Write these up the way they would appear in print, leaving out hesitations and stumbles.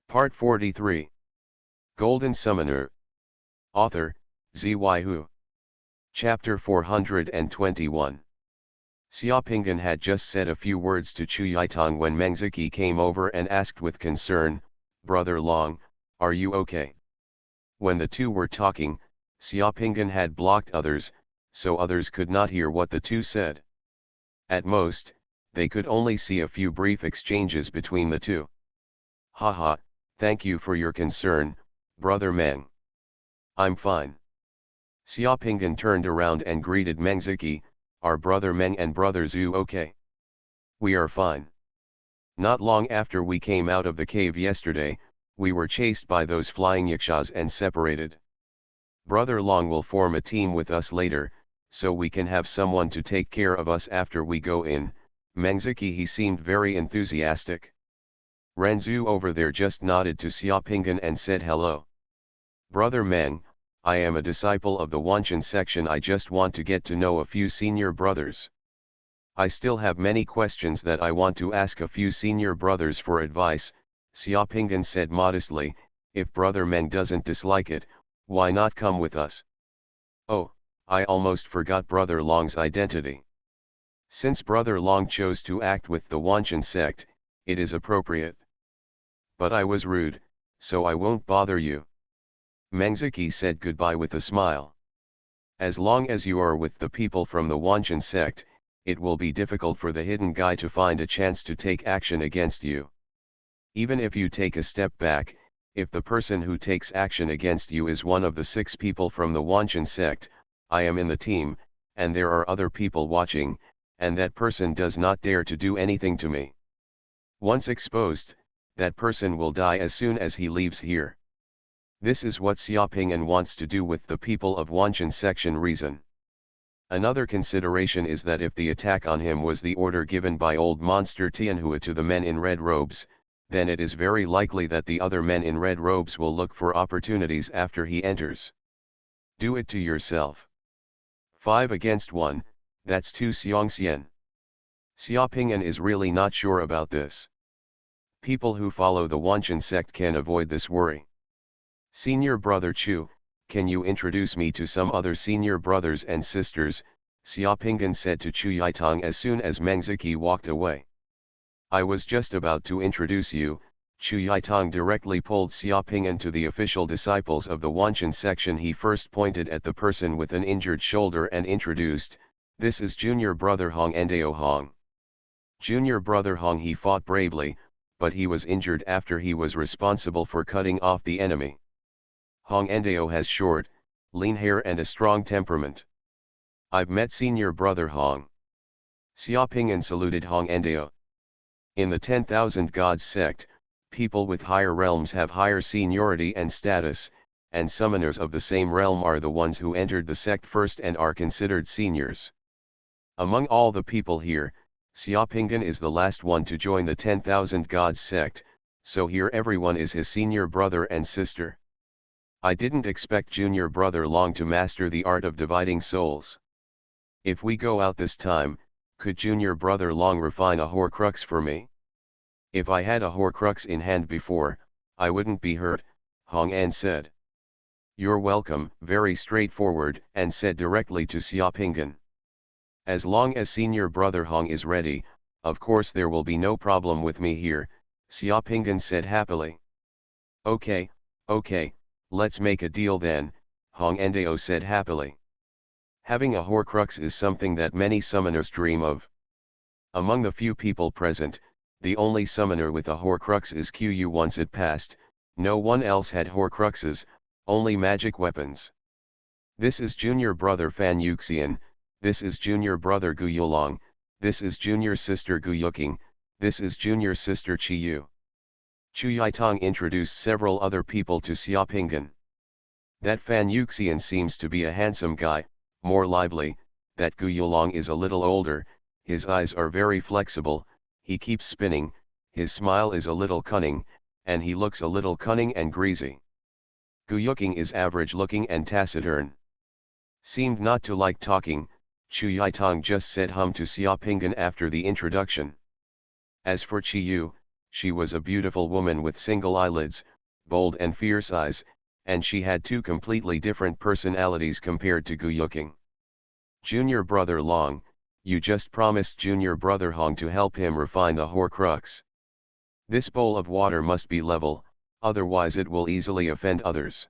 Part 43. Golden Summoner. Author, Xuanhuan. Chapter 421. Xiaopinggan had just said a few words to Chu Yaitong when Meng Ziqi came over and asked with concern, "Brother Long, are you okay?" When the two were talking, Xiaopinggan had blocked others, so others could not hear what the two said. At most, they could only see a few brief exchanges between the two. "Haha, thank you for your concern, Brother Meng. I'm fine." Xiaopinggan turned around and greeted Meng Ziqi, "Are Brother Meng and Brother Zhu okay?" "We are fine. Not long after we came out of the cave yesterday, we were chased by those flying yakshas and separated. Brother Long will form a team with us later, so we can have someone to take care of us after we go in." Meng Ziqi he seemed very enthusiastic. Renzu over there just nodded to Xiaopinggan and said hello. "Brother Meng, I am a disciple of the Xuanhuan section. I just want to get to know a few senior brothers. I still have many questions that I want to ask a few senior brothers for advice," Xiaopinggan said modestly. "If Brother Meng doesn't dislike it, why not come with us?" "Oh, I almost forgot Brother Long's identity. Since Brother Long chose to act with the Xuanhuan sect, it is appropriate. But I was rude, so I won't bother you." Meng Ziqi said goodbye with a smile. "As long as you are with the people from the Xuanhuan sect, it will be difficult for the hidden guy to find a chance to take action against you. Even if you take a step back, if the person who takes action against you is one of the 6 people from the Xuanhuan sect, I am in the team, and there are other people watching, and that person does not dare to do anything to me. Once exposed, that person will die as soon as he leaves here." This is what Xiaopinggan wants to do with the people of Xuanhuan section reason. Another consideration is that if the attack on him was the order given by old monster Tianhua to the men in red robes, then it is very likely that the other men in red robes will look for opportunities after he enters. Do it to yourself. 5 against 1, that's 2 Xiongxian. Xiaopinggan is really not sure about this. People who follow the Xuanhuan sect can avoid this worry. "Senior Brother Chu, can you introduce me to some other senior brothers and sisters?" Xiaopinggan said to Chu Yaitong as soon as Meng Ziqi walked away. "I was just about to introduce you." Chu Yaitong directly pulled Xiaopinggan to the official disciples of the Xuanhuan section. He first pointed at the person with an injured shoulder and introduced, "This is Junior Brother Hong Endao Hong. Junior Brother Hong, he fought bravely, but he was injured after he was responsible for cutting off the enemy. Hong Endao has short, lean hair and a strong temperament. I've met Senior Brother Hong." Xiaopinggan saluted Hong Endao. In the 10,000 Gods sect, people with higher realms have higher seniority and status, and summoners of the same realm are the ones who entered the sect first and are considered seniors. Among all the people here, Xiaopinggan is the last one to join the 10,000 Gods sect, so here everyone is his senior brother and sister. "I didn't expect Junior Brother Long to master the art of dividing souls. If we go out this time, could Junior Brother Long refine a Horcrux for me? If I had a Horcrux in hand before, I wouldn't be hurt," Hong An said. "You're welcome," very straightforward, and said directly to Xiaopinggan. "As long as Senior Brother Hong is ready, of course there will be no problem with me here," Xiaopinggan said happily. Okay, let's make a deal then," Hong Endao said happily. Having a Horcrux is something that many summoners dream of. Among the few people present, the only summoner with a Horcrux is Qu. Once it passed, no one else had Horcruxes, only magic weapons. "This is Junior Brother Fan Yuxian, this is Junior Brother Gu Yulong, this is Junior Sister Gu Yuking, this is Junior Sister Chi Yu." Chu Yaitong introduced several other people to Xiaopinggan. "That Fan Yuxian seems to be a handsome guy, more lively. That Gu Yulong is a little older, his eyes are very flexible, he keeps spinning, his smile is a little cunning, and he looks a little cunning and greasy. Gu Yuking is average looking and taciturn. Seemed not to like talking." Chu Yaitong just said hum to Xiaopinggan after the introduction. As for Chi Yu, She was a beautiful woman with single eyelids, bold and fierce eyes, and she had two completely different personalities compared to Gu Yuking. Junior brother Long, you just promised junior brother Hong to help him refine the Horcrux. This bowl of water must be level, otherwise it will easily offend others.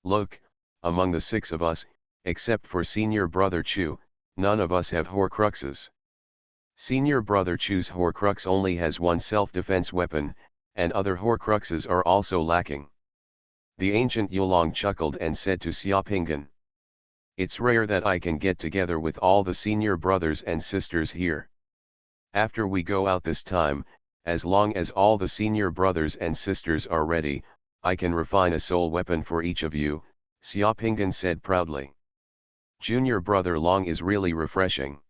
Look, among the six of us, except for senior brother Chu, none of us have Horcruxes. Senior brother Chu's Horcrux only has one self-defense weapon, and other Horcruxes are also lacking. The ancient Yulong chuckled and said to Xiaopingan, "It's rare that I can get together with all the senior brothers and sisters here. After we go out this time, as long as all the senior brothers and sisters are ready, I can refine a soul weapon for each of you," Xiaopingan said proudly. Junior brother Long is really refreshing.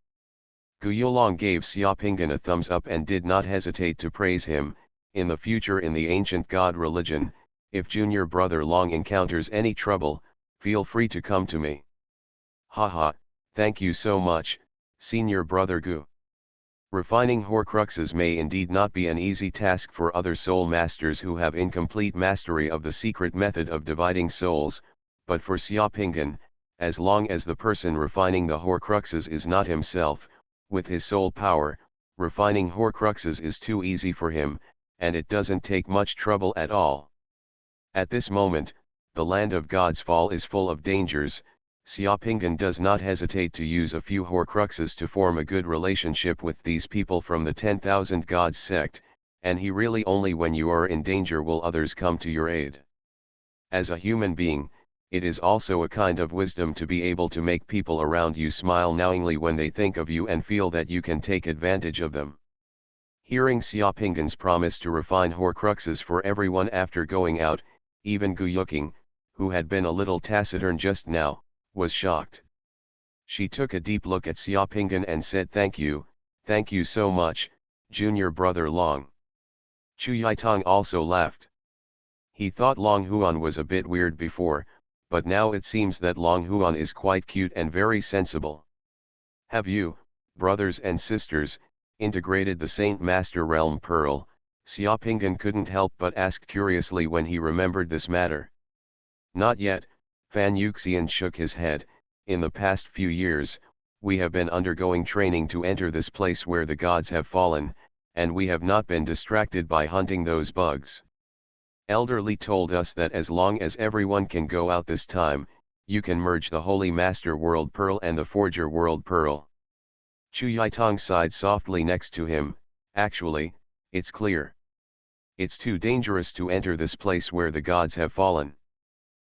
Gu Yulong gave Xiaopingan a thumbs up and did not hesitate to praise him. In the future, in the ancient god religion, if junior brother Long encounters any trouble, feel free to come to me. Haha, thank you so much, senior brother Gu. Refining Horcruxes may indeed not be an easy task for other soul masters who have incomplete mastery of the secret method of dividing souls, but for Xiaopingan, as long as the person refining the Horcruxes is not himself, with his soul power, refining Horcruxes is too easy for him, and it doesn't take much trouble at all. At this moment, the land of God's Fall is full of dangers. Xiaopingan does not hesitate to use a few Horcruxes to form a good relationship with these people from the 10,000 Gods sect, and he really only when you are in danger will others come to your aid. As a human being, it is also a kind of wisdom to be able to make people around you smile knowingly when they think of you and feel that you can take advantage of them. Hearing Xiaopingan's promise to refine Horcruxes for everyone after going out, even Gu Yuking, who had been a little taciturn just now, was shocked. She took a deep look at Xiaopingan and said, thank you so much, junior brother Long. Chu Yaitong also laughed. He thought Long Huan was a bit weird before, but now it seems that Long Huan is quite cute and very sensible. Have you, brothers and sisters, integrated the Saint Master Realm Pearl? Xiaopingan couldn't help but ask curiously when he remembered this matter. Not yet, Fan Yuxian shook his head. In the past few years, we have been undergoing training to enter this place where the gods have fallen, and we have not been distracted by hunting those bugs. Elderly told us that as long as everyone can go out this time, you can merge the Holy Master World Pearl and the Forger World Pearl. Chu Yaitong sighed softly next to him. Actually, it's clear. It's too dangerous to enter this place where the gods have fallen.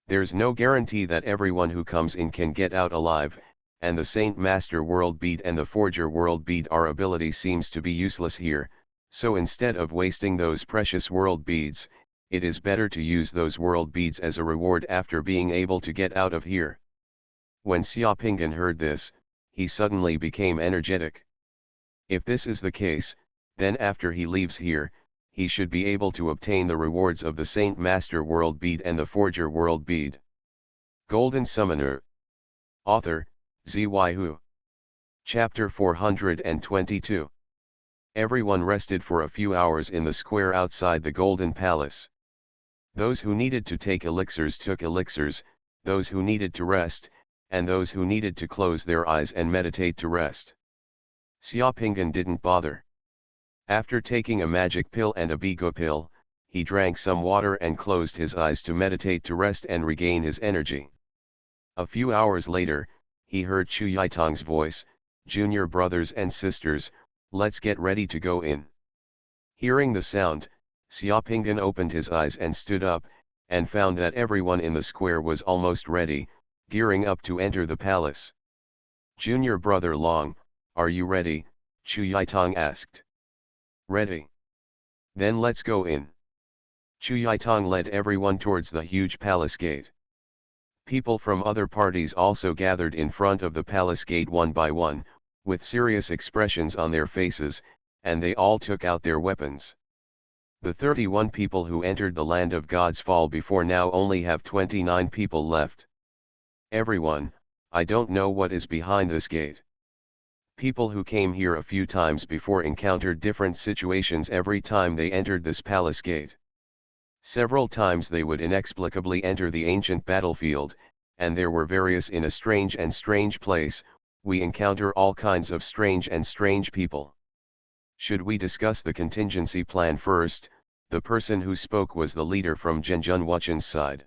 There's no guarantee that everyone who comes in can get out alive, and the Saint Master World Bead and the Forger World Bead, our ability seems to be useless here, so instead of wasting those precious world beads, it is better to use those world beads as a reward after being able to get out of here. When Xiaopingan heard this, he suddenly became energetic. If this is the case, then after he leaves here, he should be able to obtain the rewards of the Saint Master World Bead and the Forger World Bead. Golden Summoner. Author, Xuanhuan. Chapter 422. Everyone rested for a few hours in the square outside the Golden Palace. Those who needed to take elixirs took elixirs, those who needed to rest, and those who needed to close their eyes and meditate to rest. Xiaopingan didn't bother. After taking a magic pill and a bigo pill, he drank some water and closed his eyes to meditate to rest and regain his energy. A few hours later, he heard Chu Yaitong's voice, "Junior brothers and sisters, let's get ready to go in." Hearing the sound, Xiaopingan opened his eyes and stood up, and found that everyone in the square was almost ready, gearing up to enter the palace. "Junior brother Long, are you ready?" Chu Yaitong asked. "Ready." "Then let's go in." Chu Yaitong led everyone towards the huge palace gate. People from other parties also gathered in front of the palace gate one by one, with serious expressions on their faces, and they all took out their weapons. The 31 people who entered the land of God's Fall before now only have 29 people left. "Everyone, I don't know what is behind this gate." People who came here a few times before encountered different situations every time they entered this palace gate. Several times they would inexplicably enter the ancient battlefield, and there were various in a strange and strange place. We encounter all kinds of strange and strange people. Should we discuss the contingency plan first? The person who spoke was the leader from Zhenjunwuchen's side.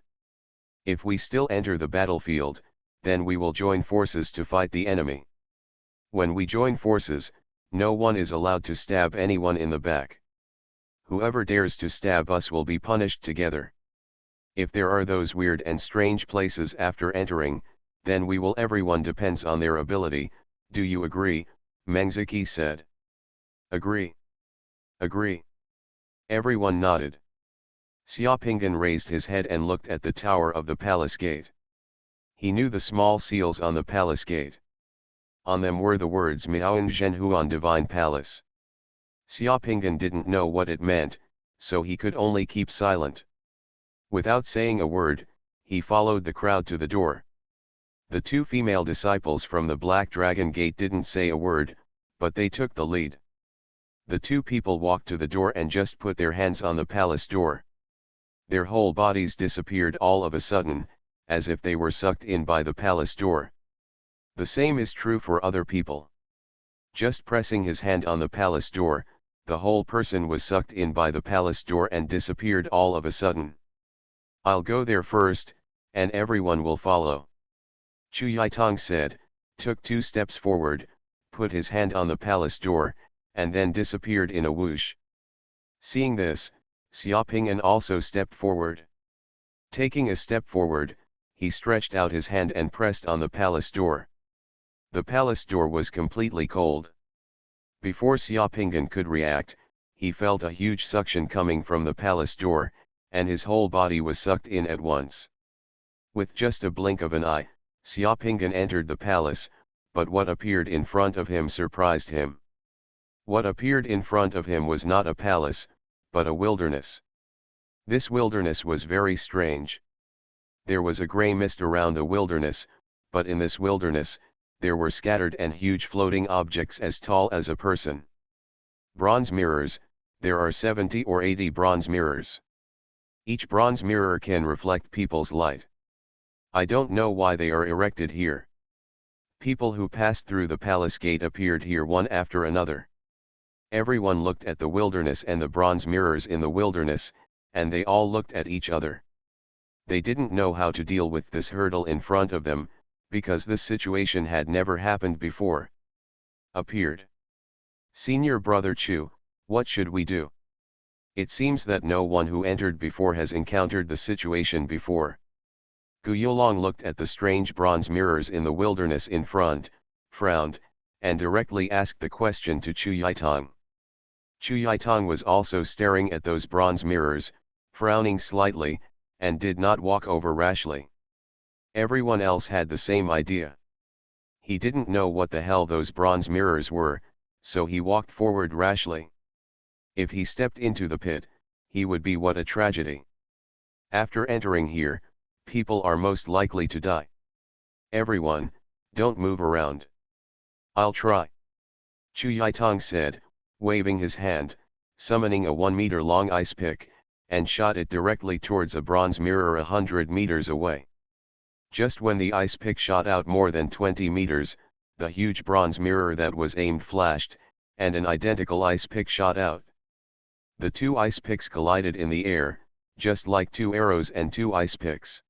If we still enter the battlefield, then we will join forces to fight the enemy. When we join forces, no one is allowed to stab anyone in the back. Whoever dares to stab us will be punished together. If there are those weird and strange places after entering, then we will. Everyone depends on their ability. Do you agree? Mengziki said. Agree. Agree. Everyone nodded. Xiaopinggan raised his head and looked at the tower of the palace gate. He knew the small seals on the palace gate. On them were the words Miaoan Zhenhuan Divine Palace. Xiaopinggan didn't know what it meant, so he could only keep silent. Without saying a word, he followed the crowd to the door. The two female disciples from the Black Dragon Gate didn't say a word, but they took the lead. The two people walked to the door and just put their hands on the palace door. Their whole bodies disappeared all of a sudden, as if they were sucked in by the palace door. The same is true for other people. Just pressing his hand on the palace door, the whole person was sucked in by the palace door and disappeared all of a sudden. I'll go there first, and everyone will follow. Chu Yaitong said, took 2 steps forward, put his hand on the palace door, and then disappeared in a whoosh. Seeing this, Xiaopingyan also stepped forward. Taking a step forward, he stretched out his hand and pressed on the palace door. The palace door was completely cold. Before Xiaopingyan could react, he felt a huge suction coming from the palace door, and his whole body was sucked in at once. With just a blink of an eye, Xiaopingyan entered the palace, but what appeared in front of him surprised him. What appeared in front of him was not a palace, but a wilderness. This wilderness was very strange. There was a grey mist around the wilderness, but in this wilderness, there were scattered and huge floating objects as tall as a person. Bronze mirrors, there are 70 or 80 bronze mirrors. Each bronze mirror can reflect people's light. I don't know why they are erected here. People who passed through the palace gate appeared here one after another. Everyone looked at the wilderness and the bronze mirrors in the wilderness, and they all looked at each other. They didn't know how to deal with this hurdle in front of them, because this situation had never happened before. Appeared. Senior Brother Chu, what should we do? It seems that no one who entered before has encountered the situation before. Gu Yolong looked at the strange bronze mirrors in the wilderness in front, frowned, and directly asked the question to Chu Yaitong. Chu Yaitong was also staring at those bronze mirrors, frowning slightly, and did not walk over rashly. Everyone else had the same idea. He didn't know what the hell those bronze mirrors were, so he walked forward rashly. If he stepped into the pit, he would be what a tragedy. After entering here, people are most likely to die. Everyone, don't move around. I'll try. Chu Yaitong said, waving his hand, summoning a 1-meter-long ice pick, and shot it directly towards a bronze mirror 100 meters away. Just when the ice pick shot out more than 20 meters, the huge bronze mirror that was aimed flashed, and an identical ice pick shot out. The 2 ice picks collided in the air, just like 2 arrows and 2 ice picks.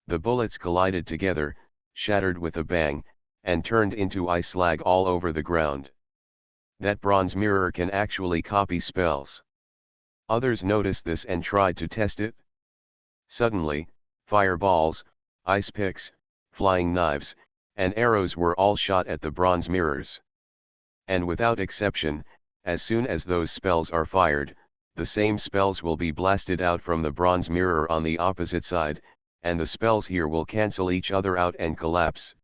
The bullets collided together, shattered with a bang, and turned into ice slag all over the ground. That bronze mirror can actually copy spells. Others noticed this and tried to test it. Suddenly, fireballs, ice picks, flying knives, and arrows were all shot at the bronze mirrors. And without exception, as soon as those spells are fired, the same spells will be blasted out from the bronze mirror on the opposite side, and the spells here will cancel each other out and collapse.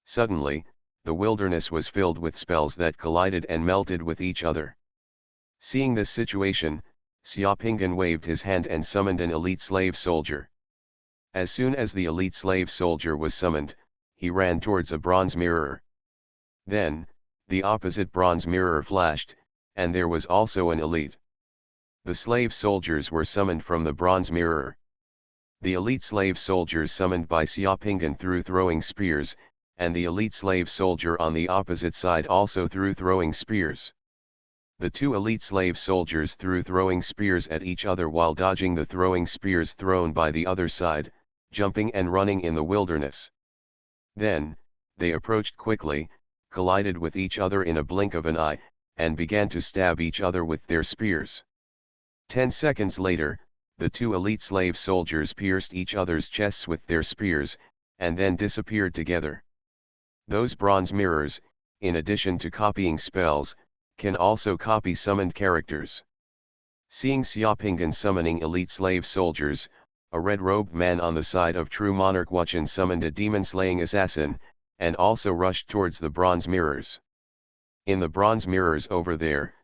Suddenly, the wilderness was filled with spells that collided and melted with each other. Seeing this situation, Xiaopingyan waved his hand and summoned an elite slave soldier. As soon as the elite slave soldier was summoned, he ran towards a bronze mirror. Then, the opposite bronze mirror flashed, and there was also an elite. The slave soldiers were summoned from the bronze mirror. The elite slave soldiers summoned by Xiaopingan threw throwing spears, and the elite slave soldier on the opposite side also threw throwing spears. The two elite slave soldiers threw throwing spears at each other while dodging the throwing spears thrown by the other side, jumping and running in the wilderness. Then, they approached quickly, collided with each other in a blink of an eye, and began to stab each other with their spears. 10 seconds later, the two elite slave soldiers pierced each other's chests with their spears, and then disappeared together. Those bronze mirrors, in addition to copying spells, can also copy summoned characters. Seeing Xiaopingan summoning elite slave soldiers, a red-robed man on the side of true monarch Wuchen summoned a demon-slaying assassin, and also rushed towards the bronze mirrors. In the bronze mirrors over there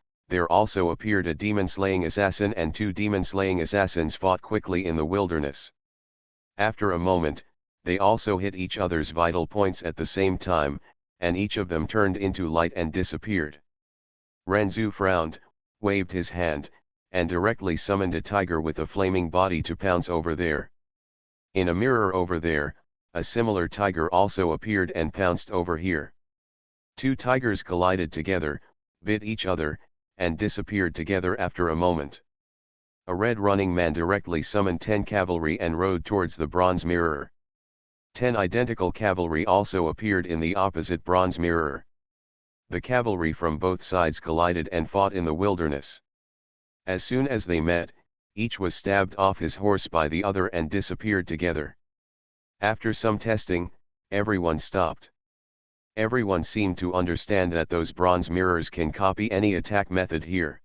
also appeared a demon-slaying assassin, and two demon-slaying assassins fought quickly in the wilderness. After a moment, they also hit each other's vital points at the same time, and each of them turned into light and disappeared. Renzu frowned, waved his hand, and directly summoned a tiger with a flaming body to pounce over there. In a mirror over there, a similar tiger also appeared and pounced over here. Two tigers collided together, bit each other, and disappeared together after a moment. A red running man directly summoned 10 cavalry and rode towards the bronze mirror. 10 identical cavalry also appeared in the opposite bronze mirror. The cavalry from both sides collided and fought in the wilderness. As soon as they met, each was stabbed off his horse by the other and disappeared together. After some testing, everyone stopped. Everyone seemed to understand that those bronze mirrors can copy any attack method here.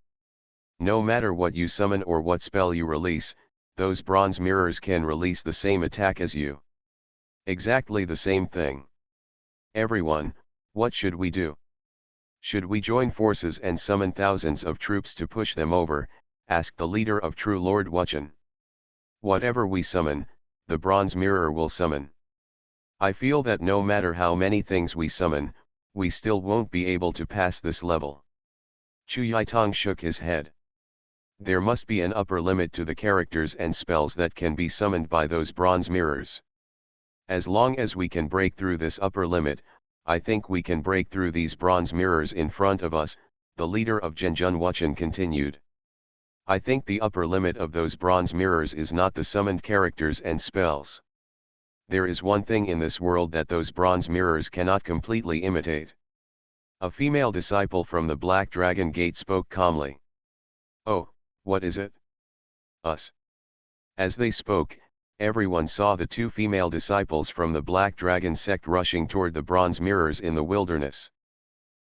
No matter what you summon or what spell you release, those bronze mirrors can release the same attack as you. Exactly the same thing. Everyone, what should we do? Should we join forces and summon thousands of troops to push them over? Asked the leader of True Lord Wuchen. Whatever we summon, the bronze mirror will summon. I feel that no matter how many things we summon, we still won't be able to pass this level. Chu Yitong shook his head. There must be an upper limit to the characters and spells that can be summoned by those bronze mirrors. As long as we can break through this upper limit, I think we can break through these bronze mirrors in front of us, the leader of Zhenjun Wuchen continued. I think the upper limit of those bronze mirrors is not the summoned characters and spells. There is one thing in this world that those bronze mirrors cannot completely imitate. A female disciple from the Black Dragon Gate spoke calmly. Oh, what is it? Us. As they spoke, everyone saw the two female disciples from the Black Dragon sect rushing toward the bronze mirrors in the wilderness.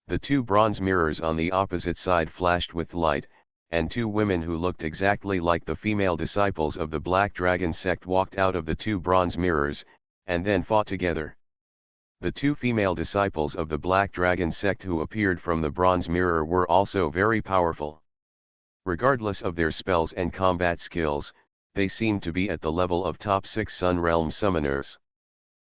The two bronze mirrors on the opposite side flashed with light, and two women who looked exactly like the female disciples of the Black Dragon sect walked out of the two bronze mirrors, and then fought together. The two female disciples of the Black Dragon sect who appeared from the bronze mirror were also very powerful. Regardless of their spells and combat skills, they seemed to be at the level of top 6 Sun Realm summoners.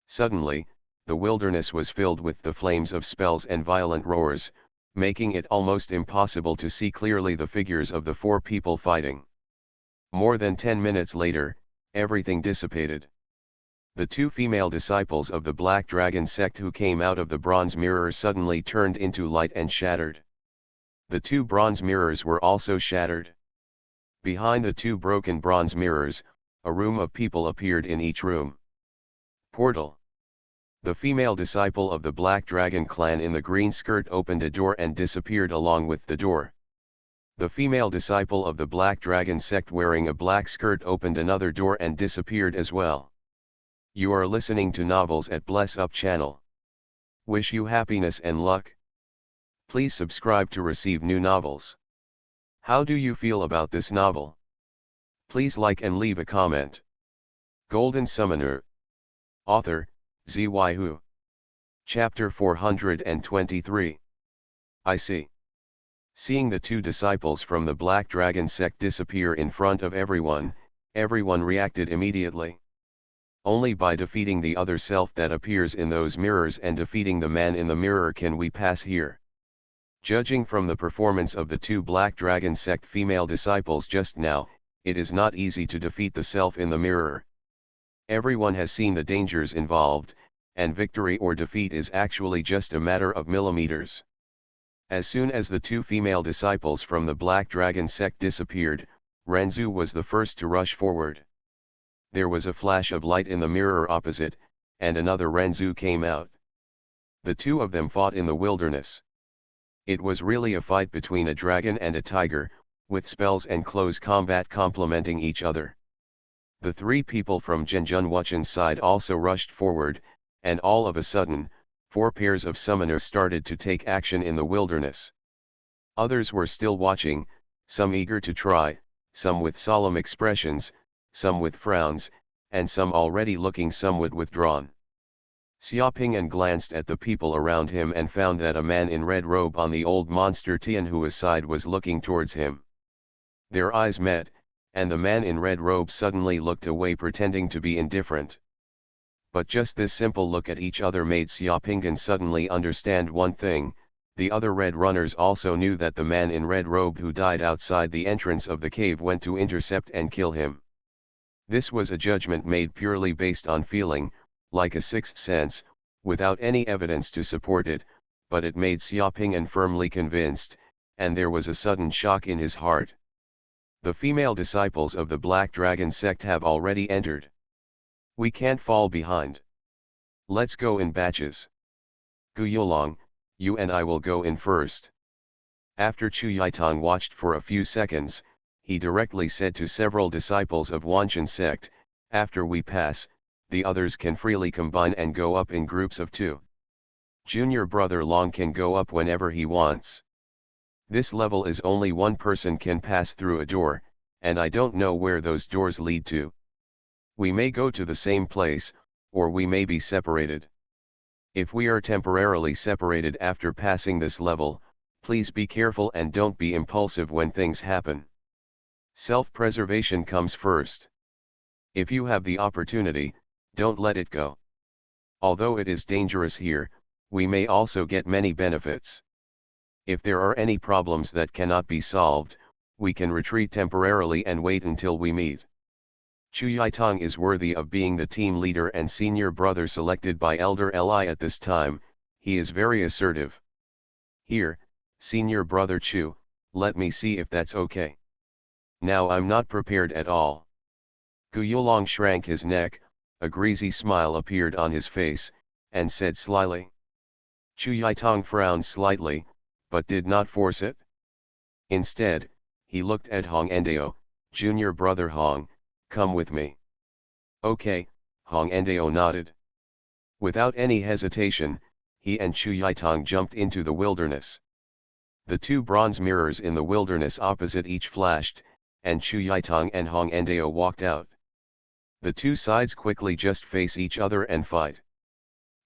Suddenly, the wilderness was filled with the flames of spells and violent roars, making it almost impossible to see clearly the figures of the 4 people fighting. More than 10 minutes later, everything dissipated. The two female disciples of the Black Dragon sect who came out of the bronze mirror suddenly turned into light and shattered. The two bronze mirrors were also shattered. Behind the two broken bronze mirrors, a room of people appeared in each room. Portal. The female disciple of the Black Dragon clan in the green skirt opened a door and disappeared along with the door. The female disciple of the Black Dragon sect wearing a black skirt opened another door and disappeared as well. You are listening to Novels at Bless Up channel. Wish you happiness and luck. Please subscribe to receive new novels. How do you feel about this novel? Please like and leave a comment. Golden Summoner. Author, Xuanhuan. Chapter 423. I see. Seeing the two disciples from the Black Dragon sect disappear in front of everyone, everyone reacted immediately. Only by defeating the other self that appears in those mirrors and defeating the man in the mirror can we pass here. Judging from the performance of the two Black Dragon sect female disciples just now, it is not easy to defeat the self in the mirror. Everyone has seen the dangers involved, and victory or defeat is actually just a matter of millimeters. As soon as the two female disciples from the Black Dragon sect disappeared, Renzu was the first to rush forward. There was a flash of light in the mirror opposite, and another Renzu came out. The two of them fought in the wilderness. It was really a fight between a dragon and a tiger, with spells and close combat complementing each other. The three people from Xuanhuan's side also rushed forward, and all of a sudden, 4 pairs of summoners started to take action in the wilderness. Others were still watching, some eager to try, some with solemn expressions, some with frowns, and some already looking somewhat withdrawn. Xiaopingyan glanced at the people around him and found that a man in red robe on the old monster Tianhua's side was looking towards him. Their eyes met, and the man in red robe suddenly looked away, pretending to be indifferent. But just this simple look at each other made Xiaopingyan suddenly understand one thing: the other red runners also knew that the man in red robe who died outside the entrance of the cave went to intercept and kill him. This was a judgment made purely based on feeling, like a sixth sense, without any evidence to support it, but it made Xiaopingyan firmly convinced, and there was a sudden shock in his heart. The female disciples of the Black Dragon sect have already entered. We can't fall behind. Let's go in batches. Gu Yulong, you and I will go in first. After Chu Yaitong watched for a few seconds, he directly said to several disciples of Wanshan sect, after we pass, the others can freely combine and go up in groups of 2. Junior brother Long can go up whenever he wants. This level is only one person can pass through a door, and I don't know where those doors lead to. We may go to the same place, or we may be separated. If we are temporarily separated after passing this level, please be careful and don't be impulsive when things happen. Self-preservation comes first. If you have the opportunity, don't let it go. Although it is dangerous here, we may also get many benefits. If there are any problems that cannot be solved, we can retreat temporarily and wait until we meet. Chu Yaitong is worthy of being the team leader and senior brother selected by Elder Li at this time. He is very assertive. Here, senior brother Chu, let me see if that's okay. Now I'm not prepared at all. Gu Yulong shrank his neck, a greasy smile appeared on his face, and said slyly. Chu Yaitong frowned slightly, but did not force it. Instead, he looked at Hong Endeo, junior brother Hong, come with me. Okay, Hong Endeo nodded. Without any hesitation, he and Chu Yaitong jumped into the wilderness. The 2 bronze mirrors in the wilderness opposite each flashed, and Chu Yaitong and Hong Endeo walked out. The 2 sides quickly just face each other and fight.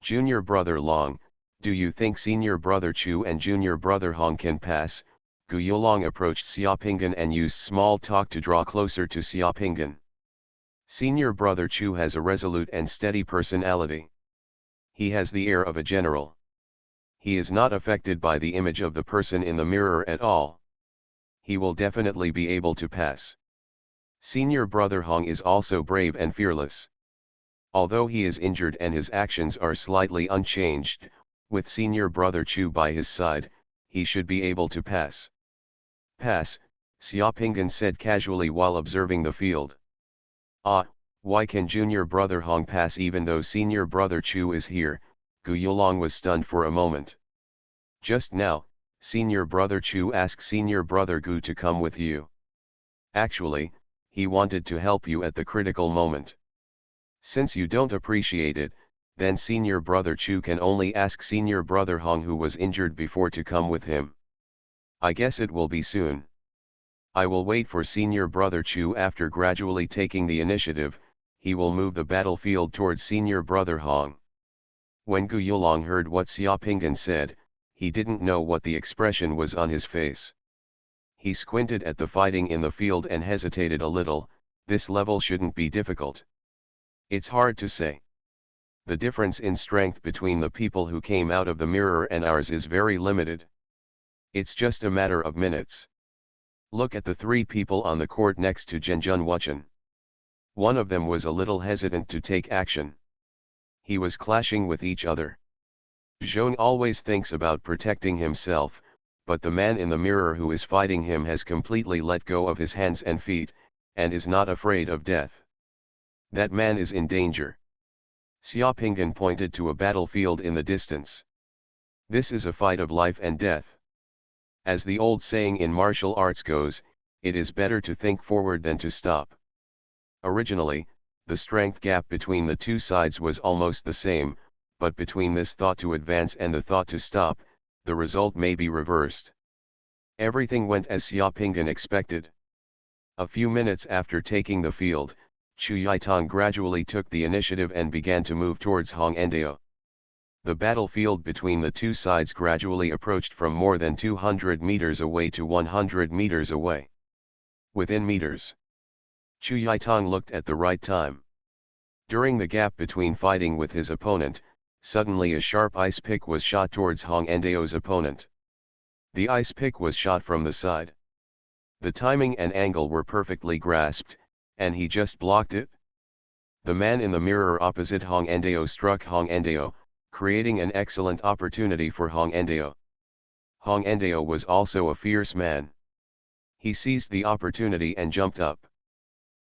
Junior brother Long, do you think senior brother Chu and junior brother Hong can pass? Gu Yulong approached Xiaopingyan and used small talk to draw closer to Xiaopingyan. Senior brother Chu has a resolute and steady personality. He has the air of a general. He is not affected by the image of the person in the mirror at all. He will definitely be able to pass. Senior brother Hong is also brave and fearless. Although he is injured and his actions are slightly unchanged, with senior brother Chu by his side, he should be able to pass. Pass, Xiaopingyan said casually while observing the field. Ah, why can junior brother Hong pass even though senior brother Chu is here? Gu Yulong was stunned for a moment. Just now, senior brother Chu asked senior brother Gu to come with you. Actually, he wanted to help you at the critical moment. Since you don't appreciate it, then senior brother Chu can only ask senior brother Hong, who was injured before, to come with him. I guess it will be soon. I will wait for senior brother Chu. After gradually taking the initiative, he will move the battlefield towards senior brother Hong. When Gu Yulong heard what Xiaopingyan said, he didn't know what the expression was on his face. He squinted at the fighting in the field and hesitated a little. This level shouldn't be difficult. It's hard to say. The difference in strength between the people who came out of the mirror and ours is very limited. It's just a matter of minutes. Look at the three people on the court next to Xuanhuan. One of them was a little hesitant to take action. He was clashing with each other. Zhong always thinks about protecting himself, but the man in the mirror who is fighting him has completely let go of his hands and feet, and is not afraid of death. That man is in danger. Xiaopinggan pointed to a battlefield in the distance. This is a fight of life and death. As the old saying in martial arts goes, it is better to think forward than to stop. Originally, the strength gap between the two sides was almost the same, but between this thought to advance and the thought to stop, the result may be reversed. Everything went as Xiaopinggan expected. A few minutes after taking the field, Chu Yaitong gradually took the initiative and began to move towards Hongandao. The battlefield between the two sides gradually approached from more than 200 meters away to 100 meters away. Within meters. Chu Yaitong looked at the right time. During the gap between fighting with his opponent, suddenly a sharp ice pick was shot towards Hongandao's opponent. The ice pick was shot from the side. The timing and angle were perfectly grasped, and he just blocked it. The man in the mirror opposite Hongandao struck Hongandao, creating an excellent opportunity for Hongandao. Hongandao was also a fierce man. He seized the opportunity and jumped up.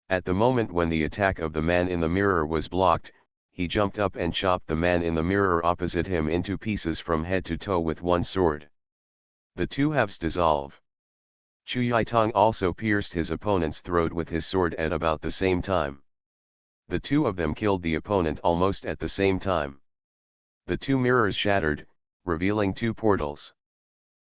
At the moment when the attack of the man in the mirror was blocked, he jumped up and chopped the man in the mirror opposite him into pieces from head to toe with one sword. The two halves dissolve. Chu Yaitong also pierced his opponent's throat with his sword at about the same time. The two of them killed the opponent almost at the same time. The two mirrors shattered, revealing two portals.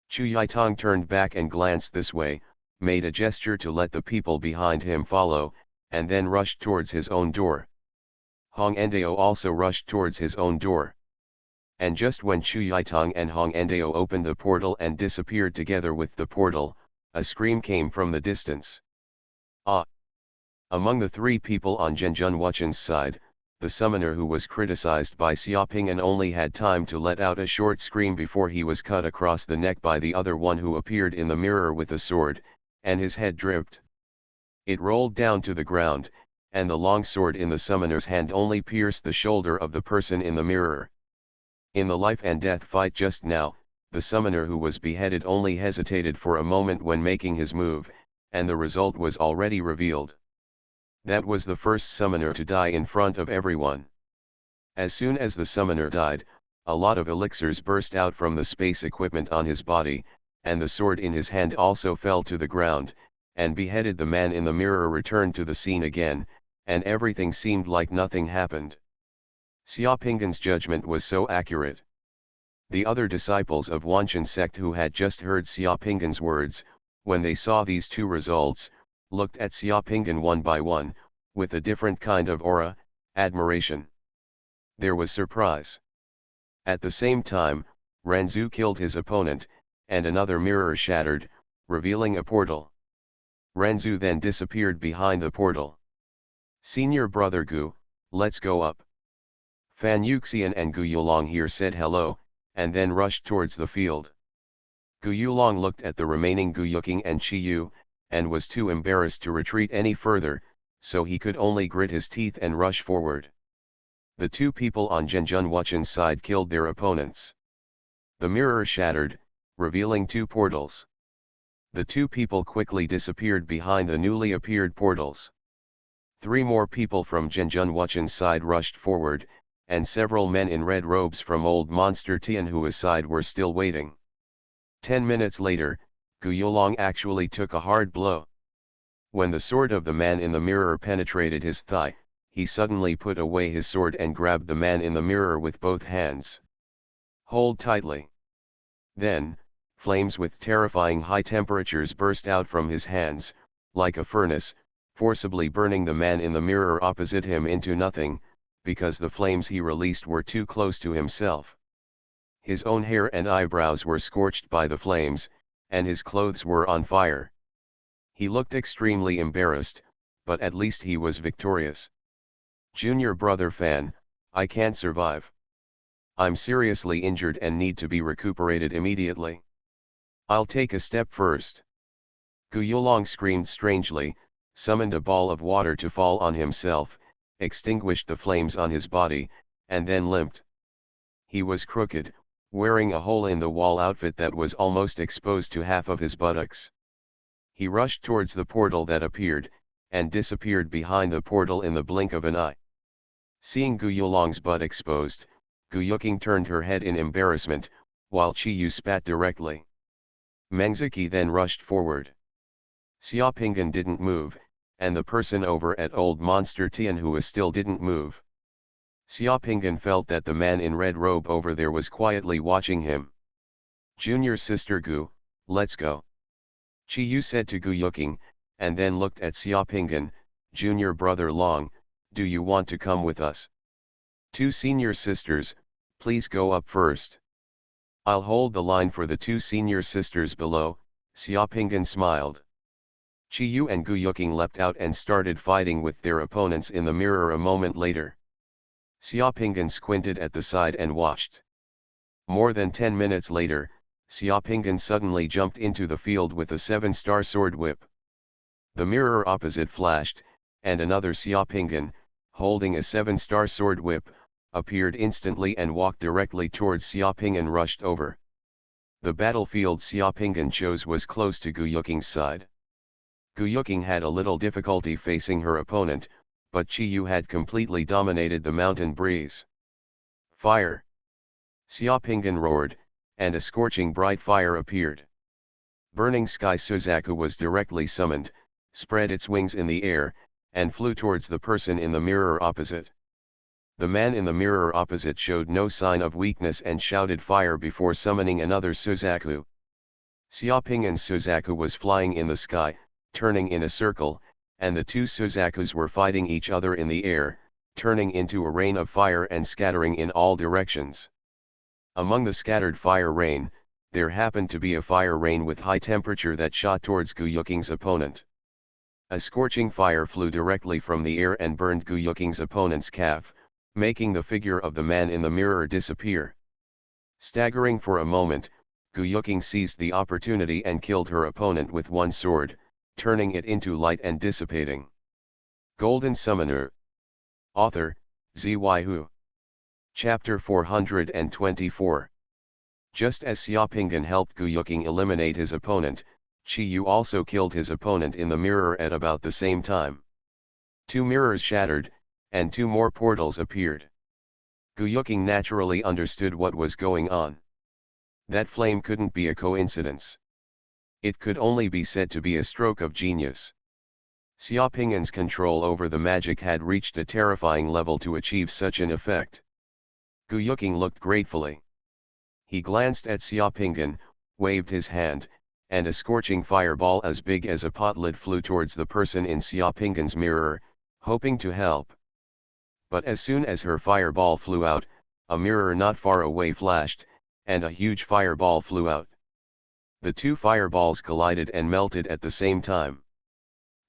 Chu Yaitong turned back and glanced this way, made a gesture to let the people behind him follow, and then rushed towards his own door. Hongandao also rushed towards his own door. And just when Chu Yaitong and Hongandao opened the portal and disappeared together with the portal, a scream came from the distance. Ah! Among the three people on Xuanhuan's side, the summoner who was criticized by Xiaopinggan only had time to let out a short scream before he was cut across the neck by the other one who appeared in the mirror with a sword, and his head dripped. It rolled down to the ground, and the long sword in the summoner's hand only pierced the shoulder of the person in the mirror. In the life and death fight just now, the summoner who was beheaded only hesitated for a moment when making his move, and the result was already revealed. That was the first summoner to die in front of everyone. As soon as the summoner died, a lot of elixirs burst out from the space equipment on his body, and the sword in his hand also fell to the ground, and beheaded the man in the mirror returned to the scene again, and everything seemed like nothing happened. Xiaopinggan's judgment was so accurate. The other disciples of Wanchen sect who had just heard Xiaopinggan's words, when they saw these two results, looked at Xiaopinggan one by one, with a different kind of aura, admiration. There was surprise. At the same time, Ranzu killed his opponent, and another mirror shattered, revealing a portal. Ranzu then disappeared behind the portal. Senior brother Gu, let's go up. Fan Yuxian and Gu Yulong here said hello, and then rushed towards the field. Gu Yulong looked at the remaining Gu Yuking and Chi Yu, and was too embarrassed to retreat any further, so he could only grit his teeth and rush forward. The two people on Xuanhuan's side killed their opponents. The mirror shattered, revealing two portals. The two people quickly disappeared behind the newly appeared portals. Three more people from Xuanhuan's side rushed forward, and several men in red robes from Old Monster Tianhua's side were still waiting. 10 minutes later, Gu Yulong actually took a hard blow. When the sword of the man in the mirror penetrated his thigh, he suddenly put away his sword and grabbed the man in the mirror with both hands. Hold tightly. Then, flames with terrifying high temperatures burst out from his hands, like a furnace, forcibly burning the man in the mirror opposite him into nothing, because the flames he released were too close to himself. His own hair and eyebrows were scorched by the flames, and his clothes were on fire. He looked extremely embarrassed, but at least he was victorious. Junior brother Fan, I can't survive. I'm seriously injured and need to be recuperated immediately. I'll take a step first. Gu Yulong screamed strangely, summoned a ball of water to fall on himself, extinguished the flames on his body, and then limped. He was crooked, wearing a hole-in-the-wall outfit that was almost exposed to half of his buttocks. He rushed towards the portal that appeared, and disappeared behind the portal in the blink of an eye. Seeing Gu Yulong's butt exposed, Gu Yuking turned her head in embarrassment, while Chi Yu spat directly. Meng Ziki then rushed forward. Xiaopinggan didn't move, and the person over at Old Monster Tianhua still didn't move. Xiaopinggan felt that the man in red robe over there was quietly watching him. Junior sister Gu, let's go. Chi Yu said to Gu Yuking, and then looked at Xiaopinggan. Junior brother Long, do you want to come with us? Two senior sisters, please go up first. I'll hold the line for the two senior sisters below, Xiaopinggan smiled. Chi Yu and Gu Yuking leapt out and started fighting with their opponents in the mirror a moment later. Xiaopinggan squinted at the side and watched. More than 10 minutes later, Xiaopinggan suddenly jumped into the field with a 7-star sword whip. The mirror opposite flashed, and another Xiaopinggan, holding a 7-star sword whip, appeared instantly and walked directly towards Xiaopinggan rushed over. The battlefield Xiaopinggan chose was close to Gu Yuking's side. Gu Yuking had a little difficulty facing her opponent, but Chi Yu had completely dominated the mountain breeze. Fire! Xiaopinggan roared, and a scorching bright fire appeared. Burning Sky Suzaku was directly summoned, spread its wings in the air, and flew towards the person in the mirror opposite. The man in the mirror opposite showed no sign of weakness and shouted fire before summoning another Suzaku. Xiaopinggan's Suzaku was flying in the sky, turning in a circle, and the two Suzakus were fighting each other in the air, turning into a rain of fire and scattering in all directions. Among the scattered fire rain, there happened to be a fire rain with high temperature that shot towards Gu Yuking's opponent. A scorching fire flew directly from the air and burned Gu Yuking's opponent's calf, making the figure of the man in the mirror disappear. Staggering for a moment, Gu Yuking seized the opportunity and killed her opponent with one sword, turning it into light and dissipating. Golden Summoner. Author, Zyu. Chapter 424. Just as Xiaopinggan helped Gu Yuking eliminate his opponent, Chi Yu also killed his opponent in the mirror at about the same time. Two mirrors shattered, and two more portals appeared. Gu Yuking naturally understood what was going on. That flame couldn't be a coincidence. It could only be said to be a stroke of genius. Xiaopinggan's control over the magic had reached a terrifying level to achieve such an effect. Gu Yuking looked gratefully. He glanced at Xiaopinggan, waved his hand, and a scorching fireball as big as a pot lid flew towards the person in Xiaopinggan's mirror, hoping to help. But as soon as her fireball flew out, a mirror not far away flashed, and a huge fireball flew out. The two fireballs collided and melted at the same time.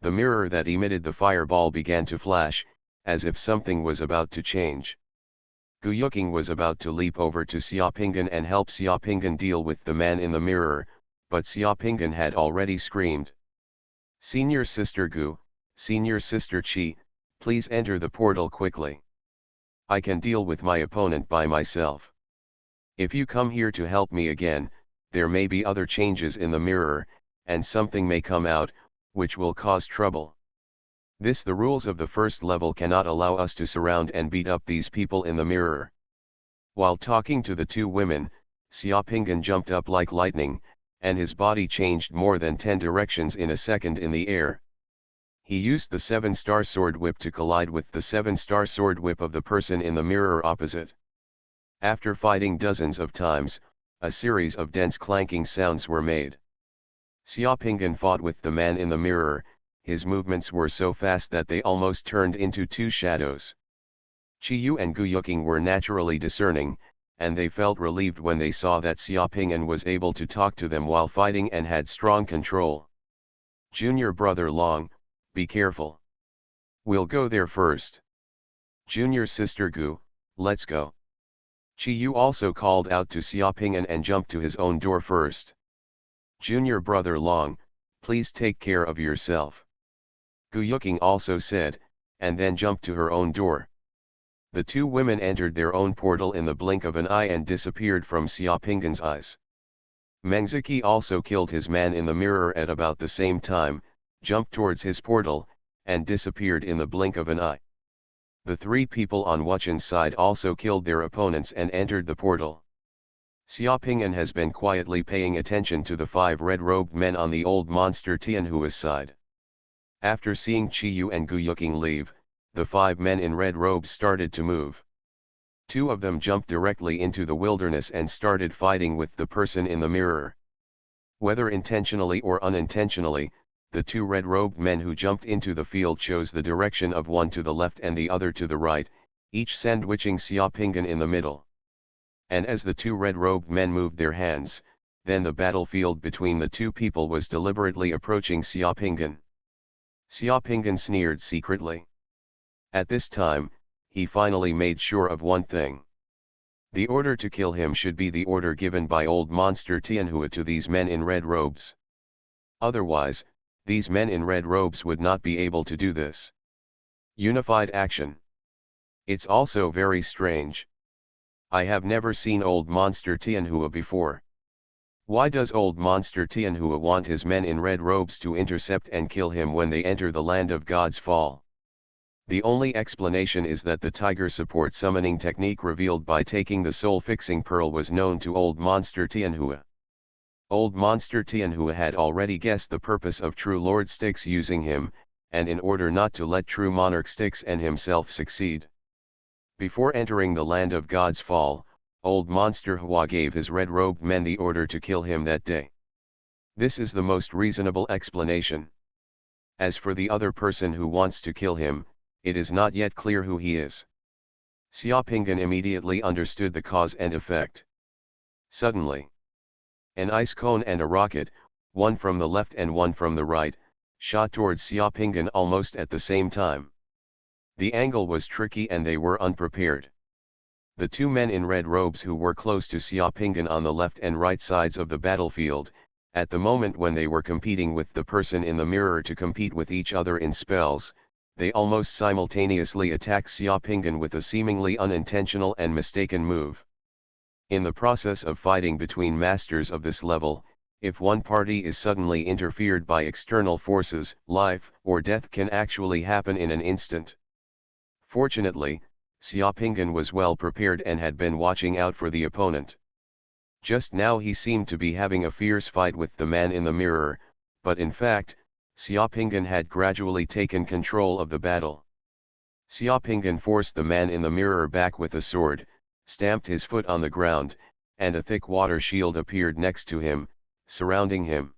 The mirror that emitted the fireball began to flash, as if something was about to change. Gu Yuking was about to leap over to Xiaopinggan and help Xiaopinggan deal with the man in the mirror, but Xiaopinggan had already screamed. Senior Sister Gu, Senior Sister Chi, please enter the portal quickly. I can deal with my opponent by myself. If you come here to help me again, there may be other changes in the mirror, and something may come out, which will cause trouble. The rules of the first level cannot allow us to surround and beat up these people in the mirror. While talking to the two women, Xiaopinggan jumped up like lightning, and his body changed more than 10 directions in a second in the air. He used the 7-star sword whip to collide with the 7-star sword whip of the person in the mirror opposite. After fighting dozens of times, a series of dense clanking sounds were made. Xiaopinggan fought with the man in the mirror. His movements were so fast that they almost turned into two shadows. Chi Yu and Gu Yuking were naturally discerning, and they felt relieved when they saw that Xiaopinggan was able to talk to them while fighting and had strong control. Junior brother Long, be careful. We'll go there first. Junior sister Gu, let's go. Chi Yu also called out to Xiaopinggan and jumped to his own door first. Junior brother Long, please take care of yourself. Gu Yuking also said, and then jumped to her own door. The two women entered their own portal in the blink of an eye and disappeared from Xiaopinggan's eyes. Mengziki also killed his man in the mirror at about the same time, jumped towards his portal, and disappeared in the blink of an eye. The three people on Wuchen's side also killed their opponents and entered the portal. Xiaopinggan has been quietly paying attention to the five red-robed men on the old monster Tianhua's side. After seeing Qiyu and Gu Yuking leave, the five men in red robes started to move. Two of them jumped directly into the wilderness and started fighting with the person in the mirror. Whether intentionally or unintentionally, the two red-robed men who jumped into the field chose the direction of one to the left and the other to the right, each sandwiching Xiaopinggan in the middle. And as the two red-robed men moved their hands, then the battlefield between the two people was deliberately approaching Xiaopinggan. Xiaopinggan sneered secretly. At this time, he finally made sure of one thing. The order to kill him should be the order given by old monster Tianhua to these men in red robes. Otherwise, these men in red robes would not be able to do this. Unified action. It's also very strange. I have never seen old monster Tianhua before. Why does old monster Tianhua want his men in red robes to intercept and kill him when they enter the land of God's fall? The only explanation is that the tiger support summoning technique revealed by taking the soul-fixing pearl was known to old monster Tianhua. Old monster Tianhua had already guessed the purpose of True Lord Styx using him, and in order not to let True Monarch Styx and himself succeed. Before entering the land of God's fall, old monster Hua gave his red-robed men the order to kill him that day. This is the most reasonable explanation. As for the other person who wants to kill him, it is not yet clear who he is. Xiaopinggan immediately understood the cause and effect. Suddenly, an ice cone and a rocket, one from the left and one from the right, shot towards Xiaopinggan almost at the same time. The angle was tricky and they were unprepared. The two men in red robes who were close to Xiaopinggan on the left and right sides of the battlefield, at the moment when they were competing with the person in the mirror to compete with each other in spells, they almost simultaneously attacked Xiaopinggan with a seemingly unintentional and mistaken move. In the process of fighting between masters of this level, if one party is suddenly interfered by external forces, life or death can actually happen in an instant. Fortunately, Xiaopinggan was well prepared and had been watching out for the opponent. Just now he seemed to be having a fierce fight with the man in the mirror, but in fact, Xiaopinggan had gradually taken control of the battle. Xiaopinggan forced the man in the mirror back with a sword, stamped his foot on the ground, and a thick water shield appeared next to him, surrounding him.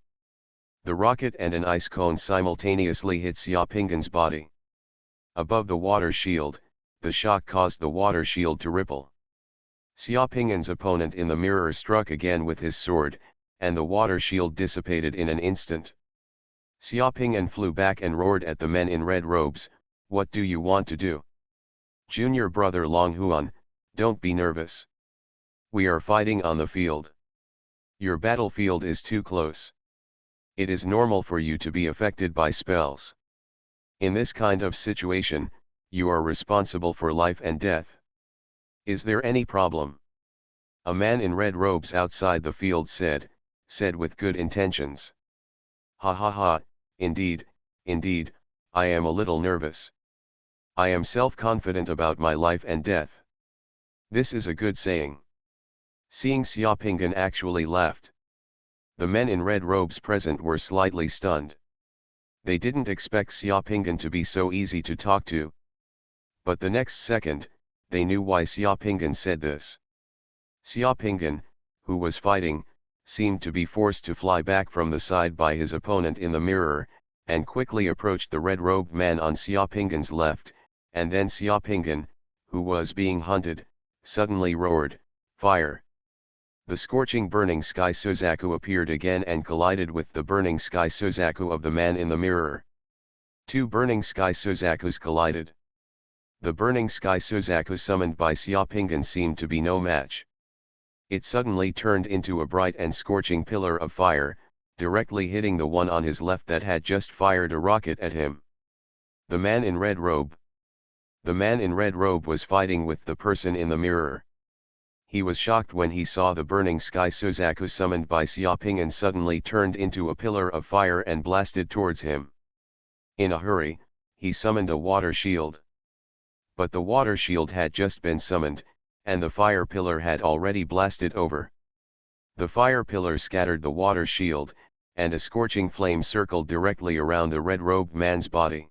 The rocket and an ice cone simultaneously hit Xiaopinggan's body. Above the water shield, the shock caused the water shield to ripple. Xiaopinggan's opponent in the mirror struck again with his sword, and the water shield dissipated in an instant. Xiaopinggan flew back and roared at the men in red robes, "What do you want to do? Junior brother Longhuan, don't be nervous. We are fighting on the field. Your battlefield is too close. It is normal for you to be affected by spells. In this kind of situation, you are responsible for life and death. Is there any problem?" A man in red robes outside the field said with good intentions. "Ha ha ha, indeed, I am a little nervous. I am self-confident about my life and death." This is a good saying. Seeing Xiaopinggan actually laughed. The men in red robes present were slightly stunned. They didn't expect Xiaopinggan to be so easy to talk to. But the next second, they knew why Xiaopinggan said this. Xiaopinggan, who was fighting, seemed to be forced to fly back from the side by his opponent in the mirror, and quickly approached the red-robed man on Xiaopinggan's left, and then Xiaopinggan, who was being hunted, suddenly roared, "Fire!" The scorching burning sky Suzaku appeared again and collided with the burning sky Suzaku of the man in the mirror. Two burning sky Suzakus collided. The burning sky Suzaku summoned by Xiaopinggan seemed to be no match. It suddenly turned into a bright and scorching pillar of fire, directly hitting the one on his left that had just fired a rocket at him. The man in red robe. The man in red robe was fighting with the person in the mirror. He was shocked when he saw the burning sky Suzaku summoned by Xiaoping suddenly turned into a pillar of fire and blasted towards him. In a hurry, he summoned a water shield. But the water shield had just been summoned, and the fire pillar had already blasted over. The fire pillar scattered the water shield, and a scorching flame circled directly around the red-robed man's body.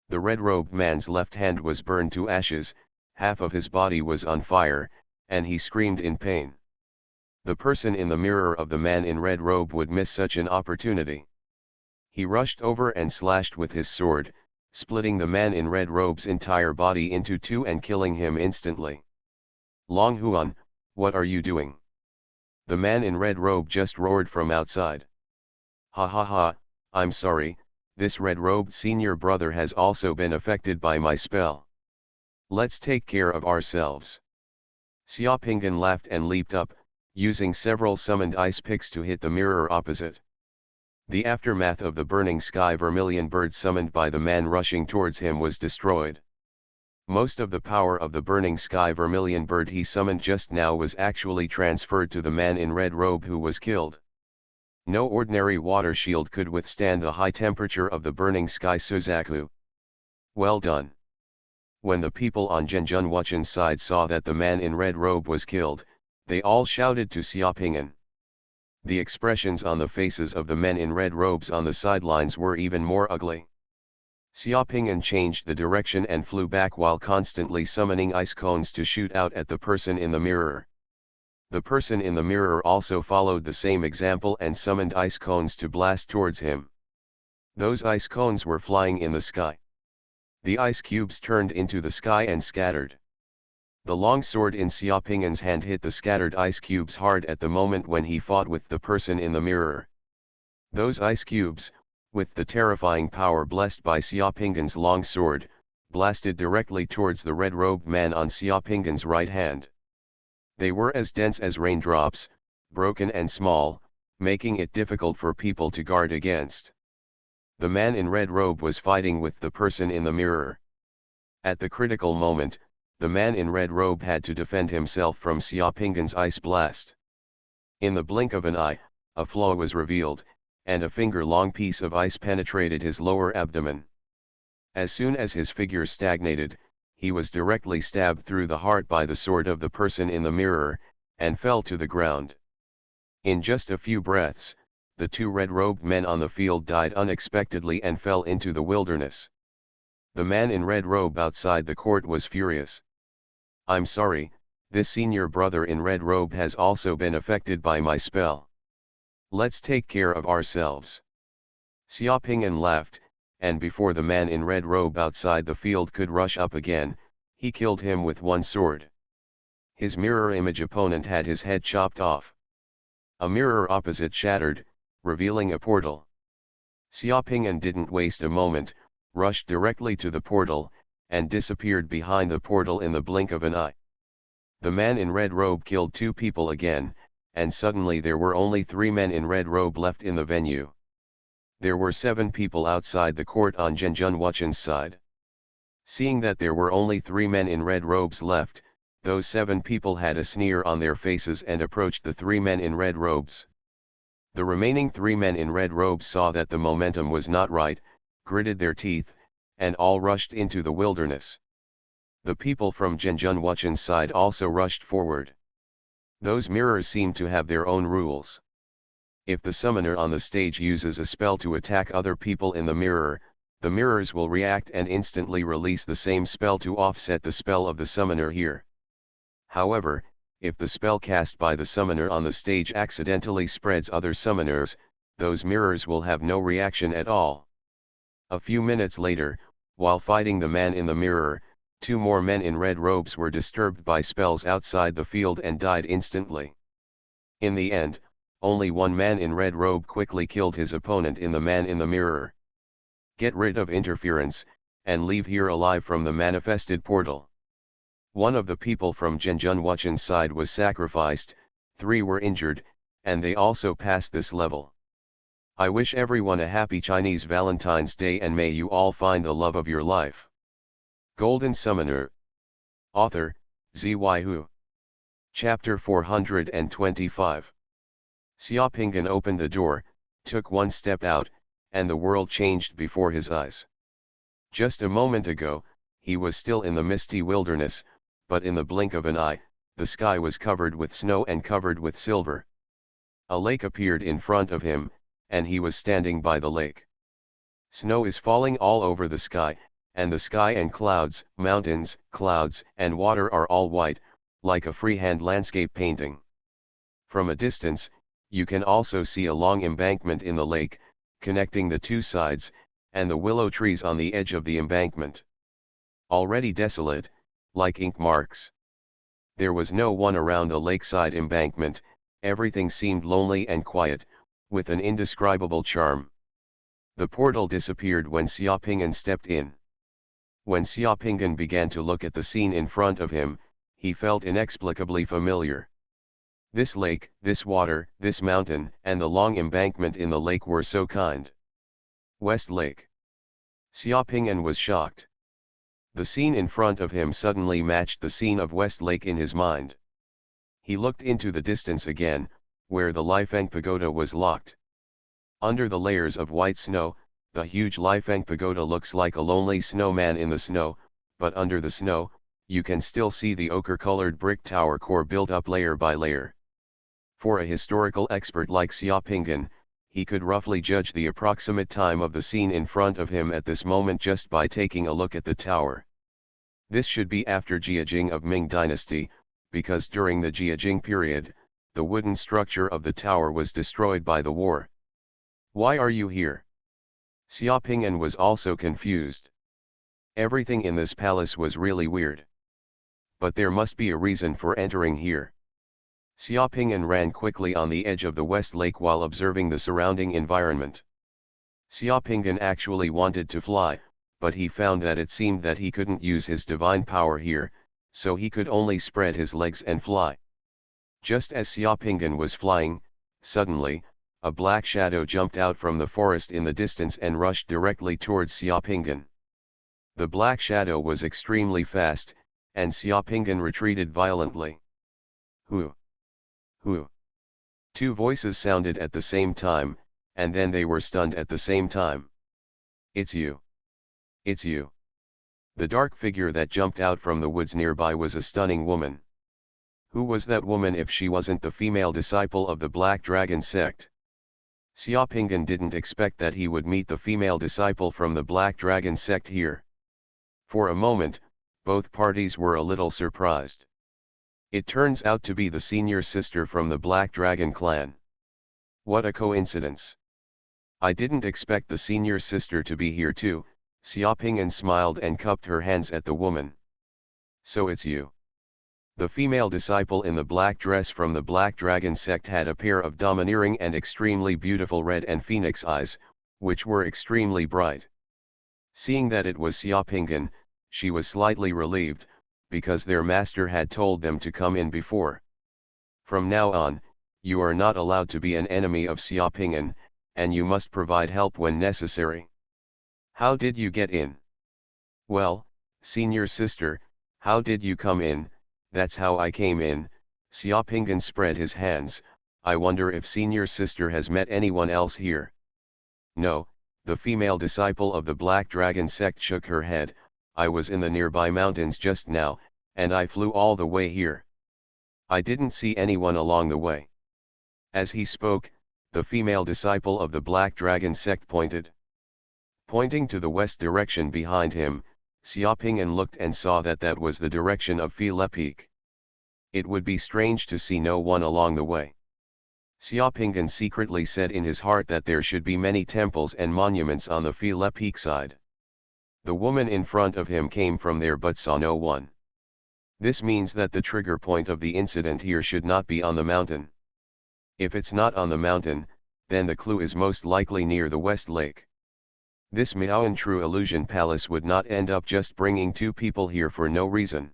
The red-robed man's left hand was burned to ashes, half of his body was on fire, and he screamed in pain. The person in the mirror of the man in red robe would miss such an opportunity. He rushed over and slashed with his sword, splitting the man in red robe's entire body into two and killing him instantly. Xuanhuan, what are you doing? The man in red robe just roared from outside. Ha ha ha, I'm sorry, this red-robed senior brother has also been affected by my spell. Let's take care of ourselves. Xiaoping laughed and leaped up, using several summoned ice picks to hit the mirror opposite. The aftermath of the burning sky vermilion bird summoned by the man rushing towards him was destroyed. Most of the power of the burning sky vermilion bird he summoned just now was actually transferred to the man in red robe who was killed. No ordinary water shield could withstand the high temperature of the burning sky Suzaku. Well done. When the people on Xuanhuan's side saw that the man in red robe was killed, they all shouted to Xiaoping. The expressions on the faces of the men in red robes on the sidelines were even more ugly. Xiaoping changed the direction and flew back while constantly summoning ice cones to shoot out at the person in the mirror. The person in the mirror also followed the same example and summoned ice cones to blast towards him. Those ice cones were flying in the sky. The ice cubes turned into the sky and scattered. The long sword in Xiaoping's hand hit the scattered ice cubes hard at the moment when he fought with the person in the mirror. Those ice cubes, with the terrifying power blessed by Xiaoping's long sword, blasted directly towards the red-robed man on Xiaoping's right hand. They were as dense as raindrops, broken and small, making it difficult for people to guard against. The man in red robe was fighting with the person in the mirror. At the critical moment, the man in red robe had to defend himself from Xiaoping's ice blast. In the blink of an eye, a flaw was revealed, and a finger-long piece of ice penetrated his lower abdomen. As soon as his figure stagnated, he was directly stabbed through the heart by the sword of the person in the mirror, and fell to the ground. In just a few breaths, the two red-robed men on the field died unexpectedly and fell into the wilderness. The man in red robe outside the court was furious. I'm sorry, this senior brother in red robe has also been affected by my spell. Let's take care of ourselves. Xiaoping laughed, and before the man in red robe outside the field could rush up again, he killed him with one sword. His mirror image opponent had his head chopped off. A mirror opposite shattered, revealing a portal. Xiaoping didn't waste a moment, rushed directly to the portal, and disappeared behind the portal in the blink of an eye. The man in red robe killed two people again, and suddenly there were only 3 men in red robe left in the venue. There were 7 people outside the court on Xuanhuan's side. Seeing that there were only 3 men in red robes left, those 7 people had a sneer on their faces and approached the 3 men in red robes. The remaining 3 men in red robes saw that the momentum was not right, gritted their teeth, and all rushed into the wilderness. The people from Xuanhuan's side also rushed forward. Those mirrors seemed to have their own rules. If the summoner on the stage uses a spell to attack other people in the mirrors will react and instantly release the same spell to offset the spell of the summoner here. However, if the spell cast by the summoner on the stage accidentally spreads other summoners, those mirrors will have no reaction at all. A few minutes later, while fighting the man in the mirror, 2 more men in red robes were disturbed by spells outside the field and died instantly. In the end, only 1 man in red robe quickly killed his opponent in the man in the mirror. Get rid of interference, and leave here alive from the manifested portal. One of the people from Xuanhuan's side was sacrificed, 3 were injured, and they also passed this level. I wish everyone a happy Chinese Valentine's Day and may you all find the love of your life. Golden Summoner. Author, Xuanhuan. Chapter 425. Xiaopinggan opened the door, took one step out, and the world changed before his eyes. Just a moment ago, he was still in the misty wilderness, but in the blink of an eye, the sky was covered with snow and covered with silver. A lake appeared in front of him, and he was standing by the lake. Snow is falling all over the sky, and the sky and clouds, mountains, clouds, and water are all white, like a freehand landscape painting. From a distance, you can also see a long embankment in the lake, connecting the two sides, and the willow trees on the edge of the embankment. Already desolate, like ink marks. There was no one around the lakeside embankment, everything seemed lonely and quiet, with an indescribable charm. The portal disappeared when Xiaopinggan stepped in. When Xiaopinggan began to look at the scene in front of him, he felt inexplicably familiar. This lake, this water, this mountain, and the long embankment in the lake were so kind. West Lake. Xiaopinggan was shocked. The scene in front of him suddenly matched the scene of West Lake in his mind. He looked into the distance again, where the Lifeng Pagoda was locked. Under the layers of white snow, the huge Lifeng Pagoda looks like a lonely snowman in the snow, but under the snow, you can still see the ochre-colored brick tower core built up layer by layer. For a historical expert like Xiaopinggan, he could roughly judge the approximate time of the scene in front of him at this moment just by taking a look at the tower. This should be after Jiajing of Ming Dynasty, because during the Jiajing period, the wooden structure of the tower was destroyed by the war. Why are you here? Xiaopinggan was also confused. Everything in this palace was really weird. But there must be a reason for entering here. Xiaopinggan ran quickly on the edge of the West Lake while observing the surrounding environment. Xiaopinggan actually wanted to fly, but he found that it seemed that he couldn't use his divine power here, so he could only spread his legs and fly. Just as Xiaopinggan was flying, suddenly, a black shadow jumped out from the forest in the distance and rushed directly towards Xiaopinggan. The black shadow was extremely fast, and Xiaopinggan retreated violently. Who? Who? Two voices sounded at the same time, and then they were stunned at the same time. It's you. It's you. The dark figure that jumped out from the woods nearby was a stunning woman. Who was that woman if she wasn't the female disciple of the Black Dragon sect? Xiaopinggan didn't expect that he would meet the female disciple from the Black Dragon sect here. For a moment, both parties were a little surprised. It turns out to be the senior sister from the Black Dragon clan. What a coincidence. I didn't expect the senior sister to be here too. Xiaopinggan smiled and cupped her hands at the woman. So it's you. The female disciple in the black dress from the Black Dragon sect had a pair of domineering and extremely beautiful red and phoenix eyes, which were extremely bright. Seeing that it was Xiaopinggan, she was slightly relieved, because their master had told them to come in before. From now on, you are not allowed to be an enemy of Xiaopinggan, and you must provide help when necessary. How did you get in? Well, senior sister, how did you come in? That's how I came in. Xiaopinggan spread his hands. I wonder if senior sister has met anyone else here. No, the female disciple of the Black Dragon sect shook her head. I was in the nearby mountains just now, and I flew all the way here. I didn't see anyone along the way. As he spoke, the female disciple of the Black Dragon sect pointed. Pointing to the west direction behind him, Xiaopinggan looked and saw that that was the direction of File Peak. It would be strange to see no one along the way. Xiaopinggan secretly said in his heart that there should be many temples and monuments on the File Peak side. The woman in front of him came from there but saw no one. This means that the trigger point of the incident here should not be on the mountain. If it's not on the mountain, then the clue is most likely near the West Lake. This Miaoan True Illusion Palace would not end up just bringing two people here for no reason.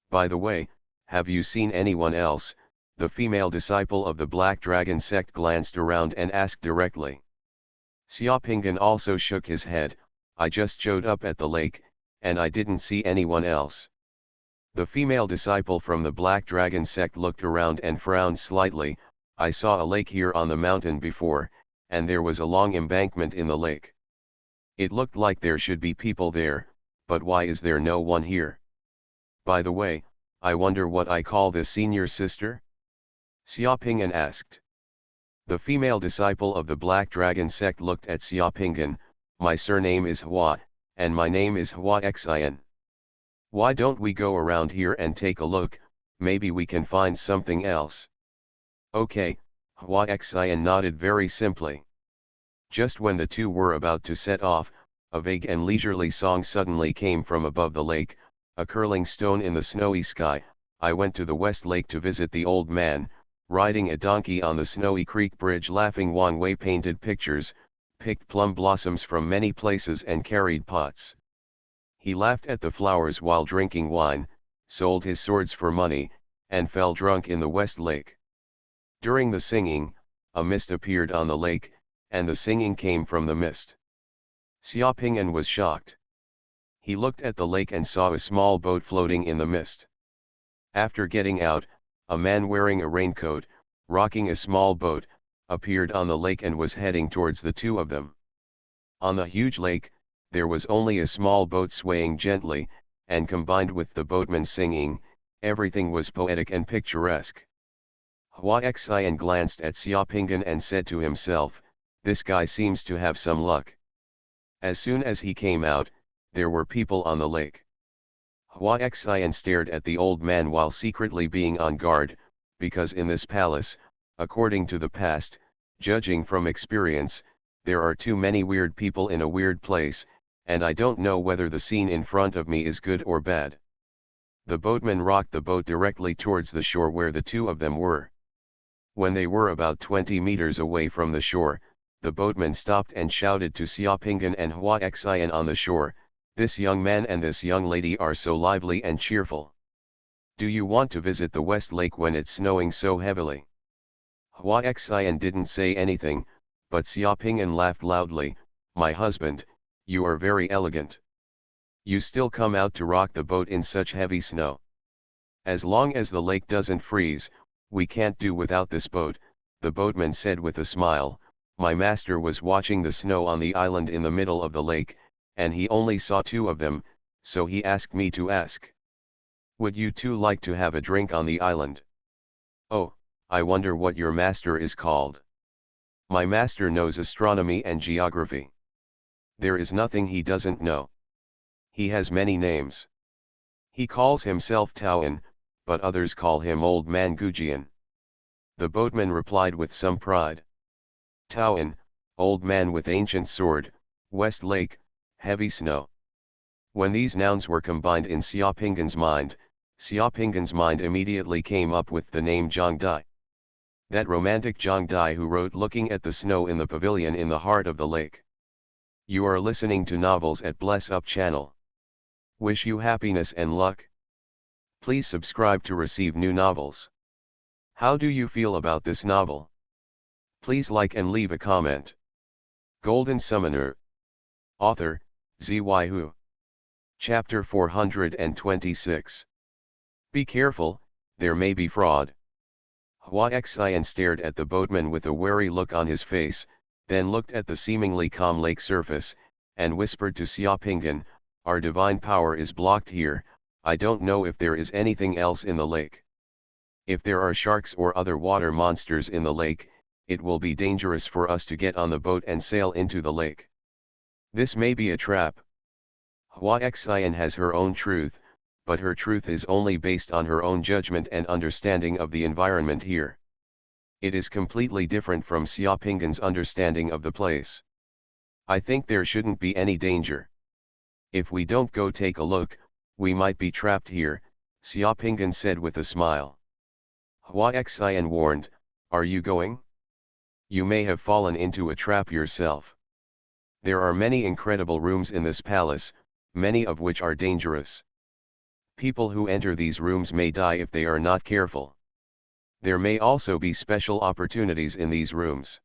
By the way, have you seen anyone else? The female disciple of the Black Dragon sect glanced around and asked directly. Xiaopingan also shook his head. I just showed up at the lake, and I didn't see anyone else. The female disciple from the Black Dragon sect looked around and frowned slightly. I saw a lake here on the mountain before, and there was a long embankment in the lake. It looked like there should be people there, but why is there no one here? By the way, I wonder what I call this senior sister? Xiaopingan asked. The female disciple of the Black Dragon sect looked at Xiaopingan. My surname is Hua, and my name is Hua Xian. Why don't we go around here and take a look, maybe we can find something else. Okay, Hua Xian nodded very simply. Just when the two were about to set off, a vague and leisurely song suddenly came from above the lake, a curling stone in the snowy sky. I went to the West Lake to visit the old man, riding a donkey on the snowy creek bridge, laughing one way, painted pictures, picked plum blossoms from many places and carried pots. He laughed at the flowers while drinking wine, sold his swords for money, and fell drunk in the West Lake. During the singing, a mist appeared on the lake, and the singing came from the mist. Xiaopingan was shocked. He looked at the lake and saw a small boat floating in the mist. After getting out, a man wearing a raincoat, rocking a small boat, appeared on the lake and was heading towards the two of them. On the huge lake, there was only a small boat swaying gently, and combined with the boatman singing, everything was poetic and picturesque. Hua Xian glanced at Xiaopingan and said to himself, this guy seems to have some luck. As soon as he came out, there were people on the lake. Hua Xian stared at the old man while secretly being on guard, because in this palace, according to the past, judging from experience, there are too many weird people in a weird place, and I don't know whether the scene in front of me is good or bad. The boatman rocked the boat directly towards the shore where the two of them were. When they were about 20 meters away from the shore, the boatman stopped and shouted to Xiaopingan and Hua Xian on the shore, this young man and this young lady are so lively and cheerful. Do you want to visit the West Lake when it's snowing so heavily? Hua Xian didn't say anything, but Xiaopingan laughed loudly, my husband, you are very elegant. You still come out to rock the boat in such heavy snow. As long as the lake doesn't freeze, we can't do without this boat, the boatman said with a smile. My master was watching the snow on the island in the middle of the lake, and he only saw two of them, so he asked me to ask. Would you two like to have a drink on the island? Oh, I wonder what your master is called. My master knows astronomy and geography. There is nothing he doesn't know. He has many names. He calls himself Taoan, but others call him Old Man Gujian. The boatman replied with some pride. Taoan, old man with ancient sword, West Lake, heavy snow. When these nouns were combined in Xiaopingan's mind immediately came up with the name Zhang Dai. That romantic Zhang Dai who wrote looking at the snow in the pavilion in the heart of the lake. You are listening to Novels at Bless Up channel. Wish you happiness and luck. Please subscribe to receive new novels. How do you feel about this novel? Please like and leave a comment. Golden Summoner. Author, Xuanhuan. Chapter 426. Be careful, there may be fraud. Hua Xian stared at the boatman with a wary look on his face, then looked at the seemingly calm lake surface, and whispered to Xiaopingan, our divine power is blocked here, I don't know if there is anything else in the lake. If there are sharks or other water monsters in the lake, it will be dangerous for us to get on the boat and sail into the lake. This may be a trap. Hua Xian has her own truth, but her truth is only based on her own judgment and understanding of the environment here. It is completely different from Xiaopingan's understanding of the place. I think there shouldn't be any danger. If we don't go take a look, we might be trapped here, Xiaopingan said with a smile. Hua Xian warned, are you going? You may have fallen into a trap yourself. There are many incredible rooms in this palace, many of which are dangerous. People who enter these rooms may die if they are not careful. There may also be special opportunities in these rooms.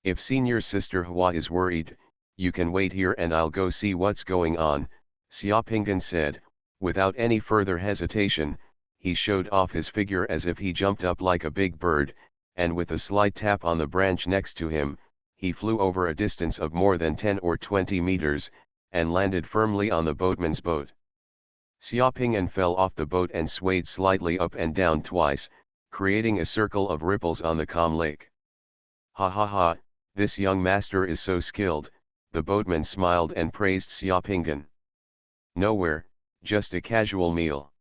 If senior sister Hua is worried, you can wait here and I'll go see what's going on, Xiaopinggan said. Without any further hesitation, he showed off his figure as if he jumped up like a big bird, and with a slight tap on the branch next to him, he flew over a distance of more than 10 or 20 meters, and landed firmly on the boatman's boat. Xiaopinggan fell off the boat and swayed slightly up and down twice, creating a circle of ripples on the calm lake. Ha ha ha, this young master is so skilled, the boatman smiled and praised Xiaopinggan. Nowhere, just a casual meal.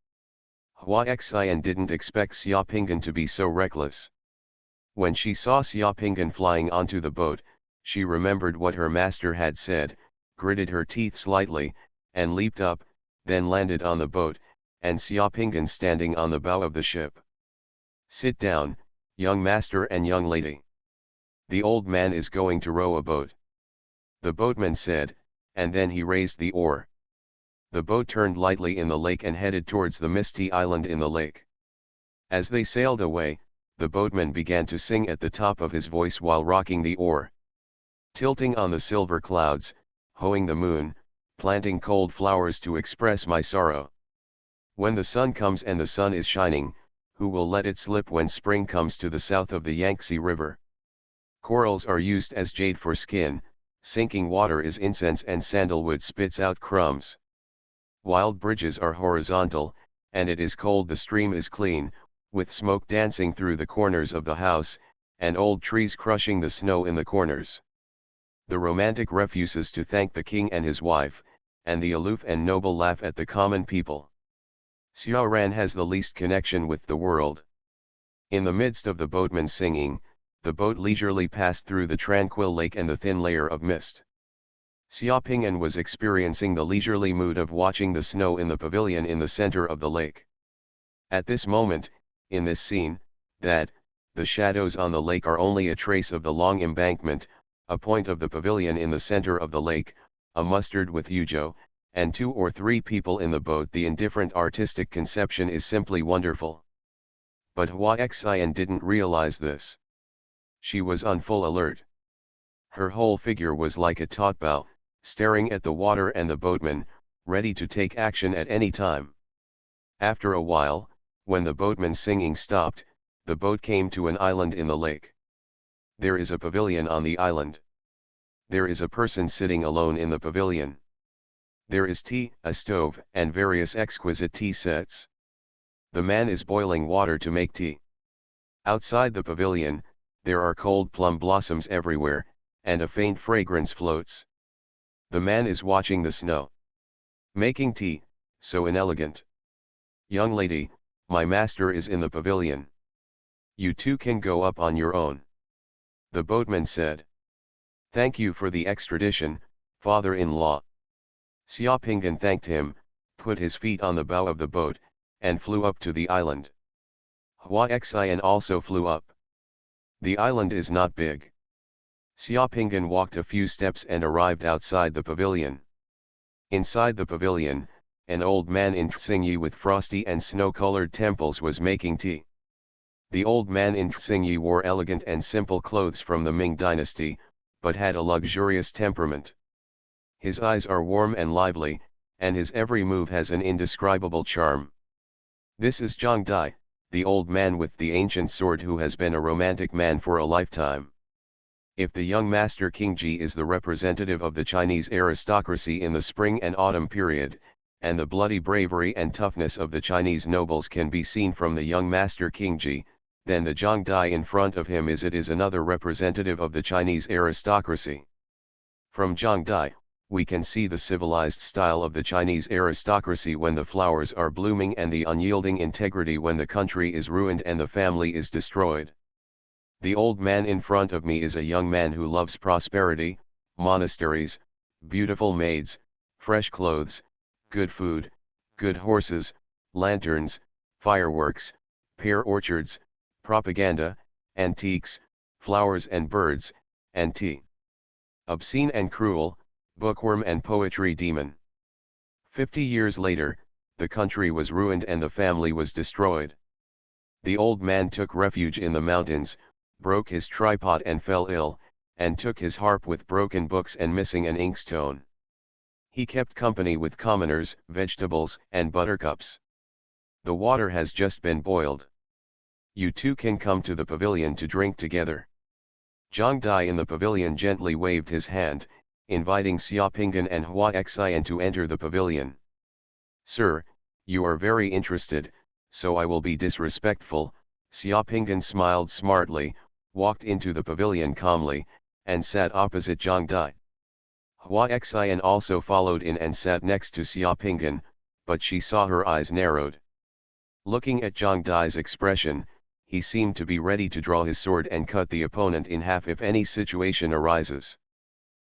Hua Xian didn't expect Xiaopinggan to be so reckless. When she saw Xiaopinggan flying onto the boat, she remembered what her master had said, gritted her teeth slightly, and leaped up, then landed on the boat, and Xiaopinggan standing on the bow of the ship. Sit down, young master and young lady. The old man is going to row a boat. The boatman said, and then he raised the oar. The boat turned lightly in the lake and headed towards the misty island in the lake. As they sailed away, the boatman began to sing at the top of his voice while rocking the oar. Tilting on the silver clouds, hoeing the moon, planting cold flowers to express my sorrow. When the sun comes and the sun is shining, who will let it slip when spring comes to the south of the Yangtze River? Corals are used as jade for skin, sinking water is incense and sandalwood spits out crumbs. Wild bridges are horizontal, and it is cold the stream is clean, with smoke dancing through the corners of the house, and old trees crushing the snow in the corners. The romantic refuses to thank the king and his wife, and the aloof and noble laugh at the common people. Xuanhuan has the least connection with the world. In the midst of the boatman's singing, the boat leisurely passed through the tranquil lake and the thin layer of mist. Xiaopinggan was experiencing the leisurely mood of watching the snow in the pavilion in the center of the lake. At this moment, in this scene, the shadows on the lake are only a trace of the long embankment, a point of the pavilion in the center of the lake, a mustard with Yujo, and 2 or 3 people in the boat. The indifferent artistic conception is simply wonderful. But Hua Xian didn't realize this. She was on full alert. Her whole figure was like a taut bow, staring at the water and the boatman, ready to take action at any time. After a while, when the boatman's singing stopped, the boat came to an island in the lake. There is a pavilion on the island. There is a person sitting alone in the pavilion. There is tea, a stove, and various exquisite tea sets. The man is boiling water to make tea. Outside the pavilion, there are cold plum blossoms everywhere, and a faint fragrance floats. The man is watching the snow. Making tea, so inelegant. Young lady, my master is in the pavilion. You too can go up on your own. The boatman said. Thank you for the extradition, father-in-law. Xiaopinggan thanked him, put his feet on the bow of the boat, and flew up to the island. Hua Xian also flew up. The island is not big. Xiaopinggan walked a few steps and arrived outside the pavilion. Inside the pavilion, an old man in Xingyi with frosty and snow-colored temples was making tea. The old man in Xingyi wore elegant and simple clothes from the Ming dynasty, but had a luxurious temperament. His eyes are warm and lively, and his every move has an indescribable charm. This is Zhang Dai, the old man with the ancient sword who has been a romantic man for a lifetime. If the young master King Ji is the representative of the Chinese aristocracy in the spring and autumn period, and the bloody bravery and toughness of the Chinese nobles can be seen from the young master King Ji, then the Zhang Dai in front of him is another representative of the Chinese aristocracy. From Zhang Dai, we can see the civilized style of the Chinese aristocracy when the flowers are blooming and the unyielding integrity when the country is ruined and the family is destroyed. The old man in front of me is a young man who loves prosperity, monasteries, beautiful maids, fresh clothes, good food, good horses, lanterns, fireworks, pear orchards, propaganda, antiques, flowers and birds, and tea. Obscene and cruel, bookworm and poetry demon. 50 years later, the country was ruined and the family was destroyed. The old man took refuge in the mountains, broke his tripod and fell ill, and took his harp with broken books and missing an inkstone. He kept company with commoners, vegetables, and buttercups. The water has just been boiled. You two can come to the pavilion to drink together. Zhang Dai in the pavilion gently waved his hand, inviting Xiaopingan and Hua Xian to enter the pavilion. Sir, you are very interested, so I will be disrespectful. Xiaopingan smiled smartly, walked into the pavilion calmly, and sat opposite Zhang Dai. Hua Xian also followed in and sat next to Xiaopingan, but she saw her eyes narrowed. Looking at Zhang Dai's expression, he seemed to be ready to draw his sword and cut the opponent in half if any situation arises.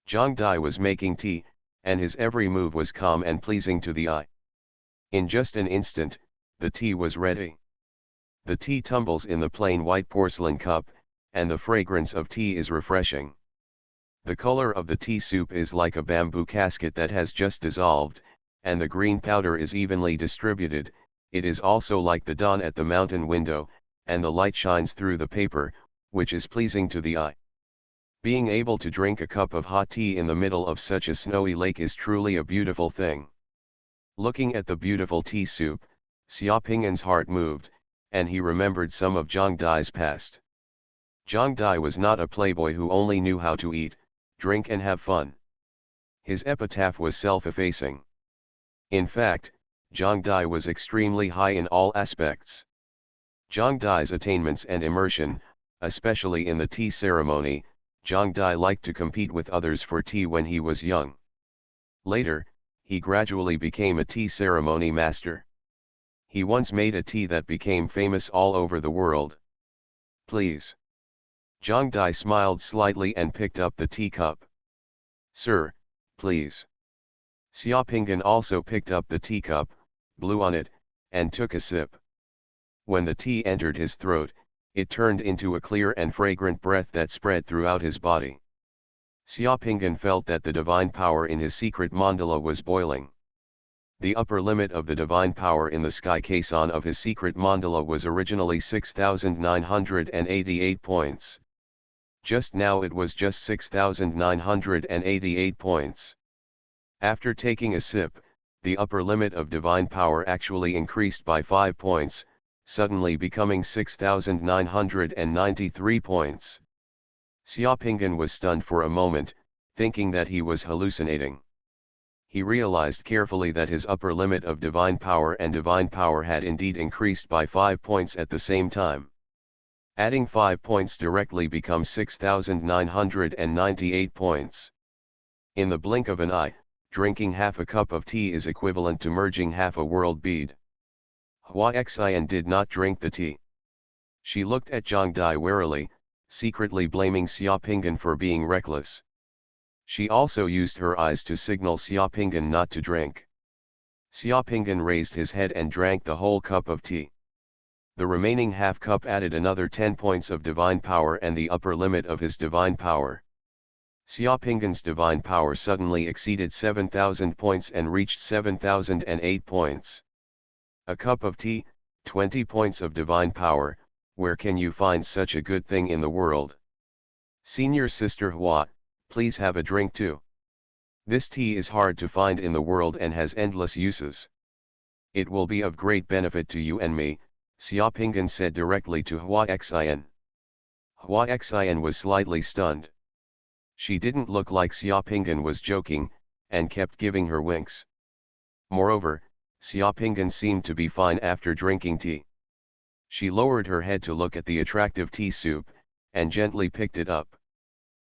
Zhang Dai was making tea, and his every move was calm and pleasing to the eye. In just an instant, the tea was ready. The tea tumbles in the plain white porcelain cup, and the fragrance of tea is refreshing. The color of the tea soup is like a bamboo casket that has just dissolved, and the green powder is evenly distributed. It is also like the dawn at the mountain window, and the light shines through the paper, which is pleasing to the eye. Being able to drink a cup of hot tea in the middle of such a snowy lake is truly a beautiful thing. Looking at the beautiful tea soup, Xiaopingan's heart moved, and he remembered some of Zhang Dai's past. Zhang Dai was not a playboy who only knew how to eat, drink and have fun. His epitaph was self-effacing. In fact, Zhang Dai was extremely high in all aspects. Zhang Dai's attainments and immersion, especially in the tea ceremony. Zhang Dai liked to compete with others for tea when he was young. Later, he gradually became a tea ceremony master. He once made a tea that became famous all over the world. Please. Zhang Dai smiled slightly and picked up the teacup. Sir, please. Xiaopingan also picked up the teacup, blew on it, and took a sip. When the tea entered his throat, it turned into a clear and fragrant breath that spread throughout his body. Xiaopingan felt that the divine power in his secret mandala was boiling. The upper limit of the divine power in the sky caisson of his secret mandala was originally 6,988 points. Just now it was just 6,988 points. After taking a sip, the upper limit of divine power actually increased by 5 points, suddenly becoming 6,993 points. Xiaopingan was stunned for a moment, thinking that he was hallucinating. He realized carefully that his upper limit of divine power and divine power had indeed increased by 5 points at the same time. Adding 5 points directly becomes 6,998 points. In the blink of an eye, drinking half a cup of tea is equivalent to merging half a world bead. Hua Xian did not drink the tea. She looked at Zhang Dai warily, secretly blaming Xiaopingan for being reckless. She also used her eyes to signal Xiaopingan not to drink. Xiaopingan raised his head and drank the whole cup of tea. The remaining half cup added another 10 points of divine power and the upper limit of his divine power. Xiaopingan's divine power suddenly exceeded 7,000 points and reached 7,008 points. A cup of tea, 20 points of divine power, where can you find such a good thing in the world? Senior Sister Hua, please have a drink too. This tea is hard to find in the world and has endless uses. It will be of great benefit to you and me, Xiaopingan said directly to Hua Xian. Hua Xian was slightly stunned. She didn't look like Xiaopingan was joking, and kept giving her winks. Moreover, Xiaopingan seemed to be fine after drinking tea. She lowered her head to look at the attractive tea soup, and gently picked it up.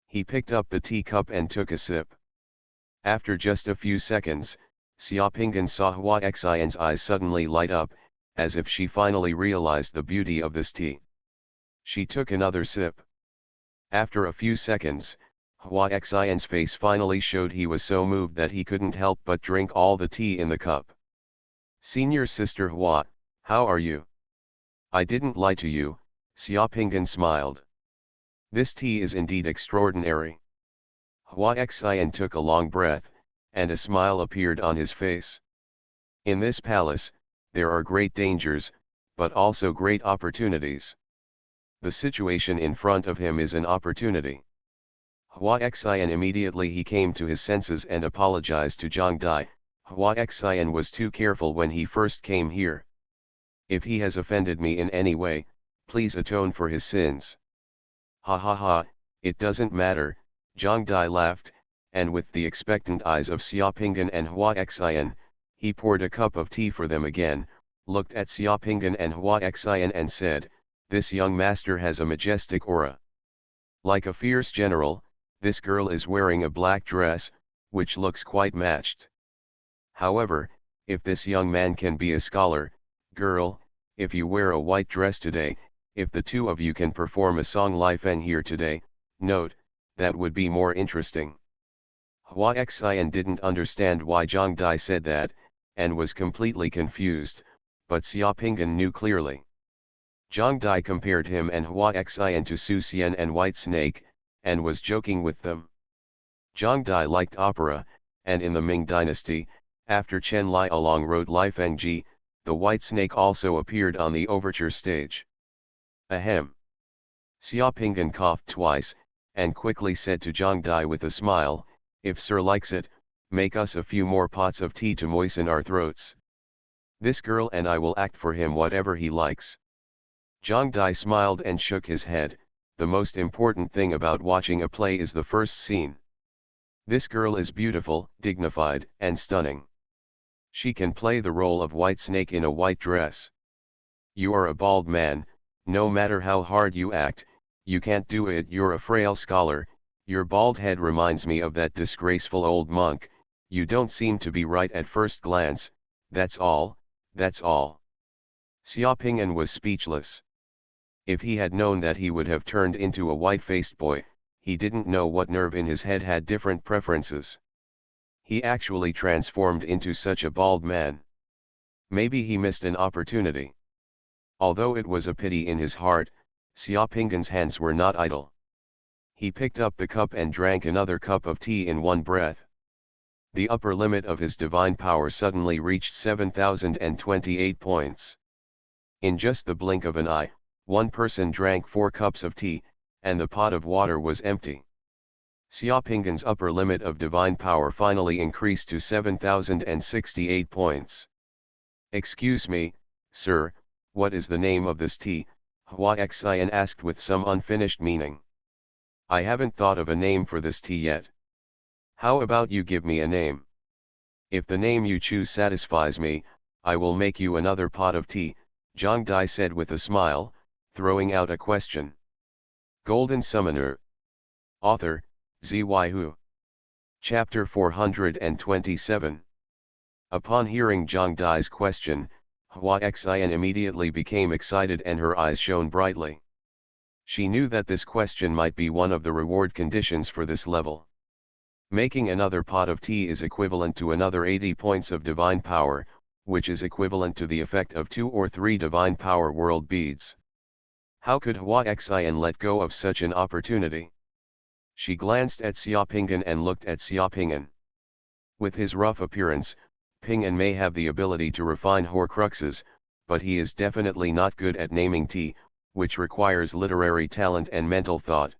He picked up the teacup and took a sip. After just a few seconds, Xiaopingan saw Hua Xian's eyes suddenly light up, as if she finally realized the beauty of this tea. She took another sip. After a few seconds, Hua Xian's face finally showed he was so moved that he couldn't help but drink all the tea in the cup. Senior Sister Hua, how are you? I didn't lie to you, Xiaopingan smiled. This tea is indeed extraordinary. Hua Xian took a long breath, and a smile appeared on his face. In this palace, there are great dangers, but also great opportunities. The situation in front of him is an opportunity. Hua Xian immediately he came to his senses and apologized to Zhang Dai. Hua Xian was too careful when he first came here. If he has offended me in any way, please atone for his sins. Ha ha ha, it doesn't matter, Zhang Dai laughed, and with the expectant eyes of Xiaopingan and Hua Xian, he poured a cup of tea for them again, looked at Xiaopingan and Hua Xian and said, "This young master has a majestic aura. Like a fierce general, this girl is wearing a black dress, which looks quite matched. However, if this young man can be a scholar, girl, if you wear a white dress today, if the two of you can perform a song Li Feng here today, note, that would be more interesting." Hua Xian didn't understand why Zhang Dai said that, and was completely confused, but Xiaopingan knew clearly. Zhang Dai compared him and Hua Xian to Su Xian and White Snake, and was joking with them. Zhang Dai liked opera, and in the Ming dynasty, after Chen Lai Along wrote Li Feng Ji, the White Snake also appeared on the overture stage. Ahem. Xiaopingan coughed twice, and quickly said to Zhang Dai with a smile, "If sir likes it, make us a few more pots of tea to moisten our throats. This girl and I will act for him whatever he likes." Zhang Dai smiled and shook his head. The most important thing about watching a play is the first scene. This girl is beautiful, dignified, and stunning. She can play the role of White Snake in a white dress. You are a bald man, no matter how hard you act, you can't do it. You're a frail scholar, your bald head reminds me of that disgraceful old monk, you don't seem to be right at first glance, that's all, that's all. Xiaopingan was speechless. If he had known that he would have turned into a white-faced boy, he didn't know what nerve in his head had different preferences. He actually transformed into such a bald man. Maybe he missed an opportunity. Although it was a pity in his heart, Xiaopingan's hands were not idle. He picked up the cup and drank another cup of tea in one breath. The upper limit of his divine power suddenly reached 7,028 points. In just the blink of an eye, one person drank 4 cups of tea, and the pot of water was empty. Xiaopingan's upper limit of divine power finally increased to 7,068 points. "Excuse me, sir, what is the name of this tea?" Hua Xian asked with some unfinished meaning. "I haven't thought of a name for this tea yet. How about you give me a name? If the name you choose satisfies me, I will make you another pot of tea," Zhang Dai said with a smile, throwing out a question. Golden Summoner. Author, Xuanhuan. Chapter 427. Upon hearing Zhang Dai's question, Hua Xian immediately became excited and her eyes shone brightly. She knew that this question might be one of the reward conditions for this level. Making another pot of tea is equivalent to another 80 points of divine power, which is equivalent to the effect of 2 or 3 divine power world beads. How could Hua Xian let go of such an opportunity? She glanced at Xiaopingan and looked at Xiaopingan. With his rough appearance, Pingan may have the ability to refine Horcruxes, but he is definitely not good at naming tea, which requires literary talent and mental thought.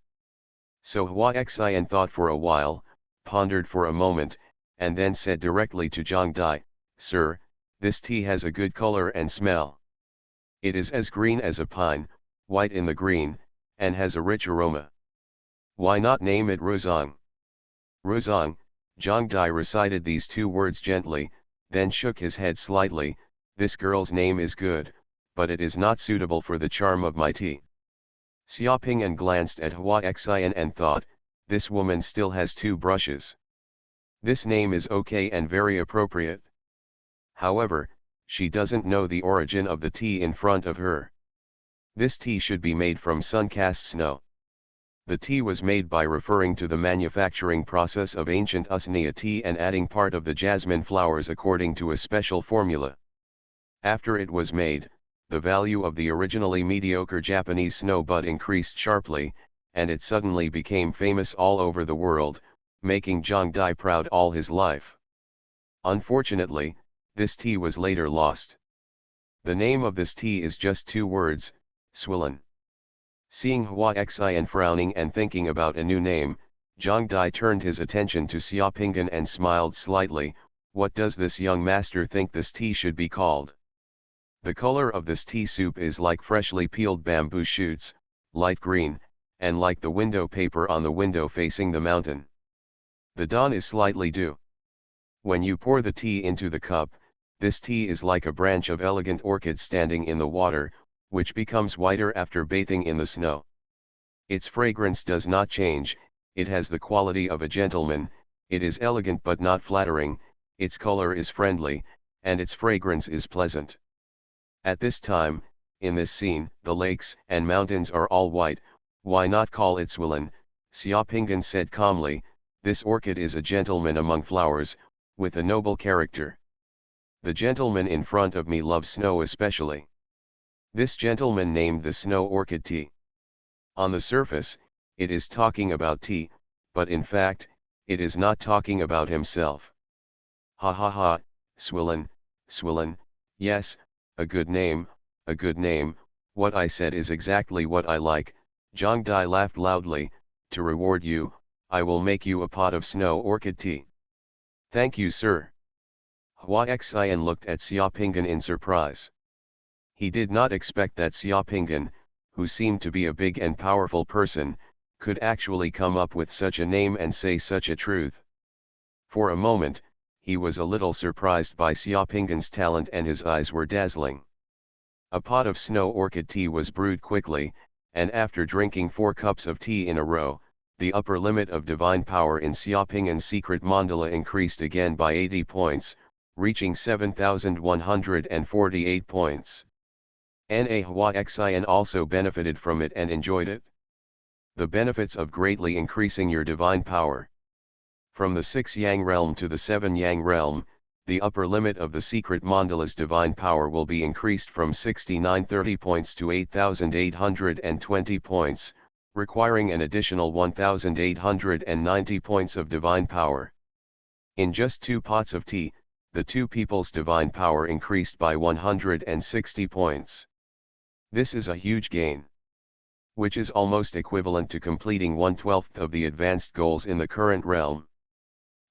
So Hua Xian thought for a while, pondered for a moment, and then said directly to Zhang Dai, "Sir, this tea has a good color and smell. It is as green as a pine, white in the green, and has a rich aroma. Why not name it Rozong?" Rozong, Zhang Dai recited these 2 words gently, then shook his head slightly. "This girl's name is good, but it is not suitable for the charm of my tea." Xiaopingan glanced at Hua Xian and thought, this woman still has 2 brushes. This name is okay and very appropriate. However, she doesn't know the origin of the tea in front of her. This tea should be made from sun-cast snow. The tea was made by referring to the manufacturing process of ancient Usnea tea and adding part of the jasmine flowers according to a special formula. After it was made, the value of the originally mediocre Japanese snow bud increased sharply, and it suddenly became famous all over the world, making Zhang Dai proud all his life. Unfortunately, this tea was later lost. The name of this tea is just 2 words, Swillen. Seeing Hua Xian frowning and thinking about a new name, Zhang Dai turned his attention to Xiaopinggan and smiled slightly. What does this young master think this tea should be called? The color of this tea soup is like freshly peeled bamboo shoots, light green, and like the window paper on the window facing the mountain. The dawn is slightly dew. When you pour the tea into the cup, this tea is like a branch of elegant orchid standing in the water, which becomes whiter after bathing in the snow. Its fragrance does not change, it has the quality of a gentleman, it is elegant but not flattering, its color is friendly, and its fragrance is pleasant. At this time, in this scene, the lakes and mountains are all white. Why not call it Xuanhuan? Xiaopinggan said calmly, this orchid is a gentleman among flowers, with a noble character. The gentleman in front of me loves snow especially. This gentleman named the snow orchid tea. On the surface, it is talking about tea, but in fact, it is not talking about himself. Ha ha ha, Xuanhuan, Xuanhuan, yes, a good name, what I said is exactly what I like. Zhang Dai laughed loudly. To reward you, I will make you a pot of snow orchid tea. Thank you, sir. Hua Xian looked at Xiaopinggan in surprise. He did not expect that Xiaopinggan, who seemed to be a big and powerful person, could actually come up with such a name and say such a truth. For a moment, he was a little surprised by Xiaopinggan's talent and his eyes were dazzling. A pot of snow orchid tea was brewed quickly, and after drinking 4 cups of tea in a row, the upper limit of divine power in Xiaopinggan's secret mandala increased again by 80 points, reaching 7,148 points. Na Hua Xian also benefited from it and enjoyed it. The benefits of greatly increasing your divine power. From the 6 Yang realm to the 7 Yang realm, the upper limit of the secret mandala's divine power will be increased from 6,930 points to 8,820 points, requiring an additional 1,890 points of divine power. In just 2 pots of tea, the 2 people's divine power increased by 160 points. This is a huge gain, which is almost equivalent to completing 1/12 of the advanced goals in the current realm.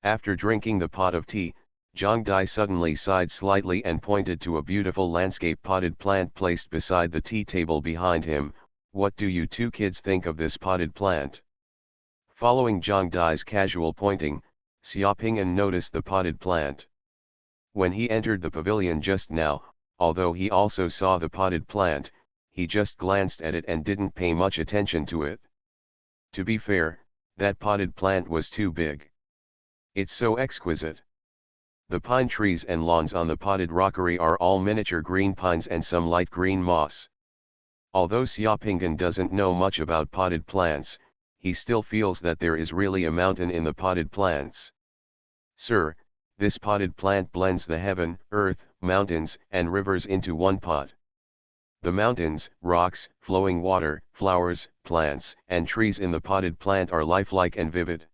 After drinking the pot of tea, Zhang Dai suddenly sighed slightly and pointed to a beautiful landscape potted plant placed beside the tea table behind him. What do you 2 kids think of this potted plant? Following Zhang Dai's casual pointing, Xiaopinggan noticed the potted plant. When he entered the pavilion just now, although he also saw the potted plant, he just glanced at it and didn't pay much attention to it. To be fair, that potted plant was too big. It's so exquisite. The pine trees and lawns on the potted rockery are all miniature green pines and some light green moss. Although Xiaopinggan doesn't know much about potted plants, he still feels that there is really a mountain in the potted plants. Sir, this potted plant blends the heaven, earth, mountains, and rivers into one pot. The mountains, rocks, flowing water, flowers, plants, and trees in the potted plant are lifelike and vivid.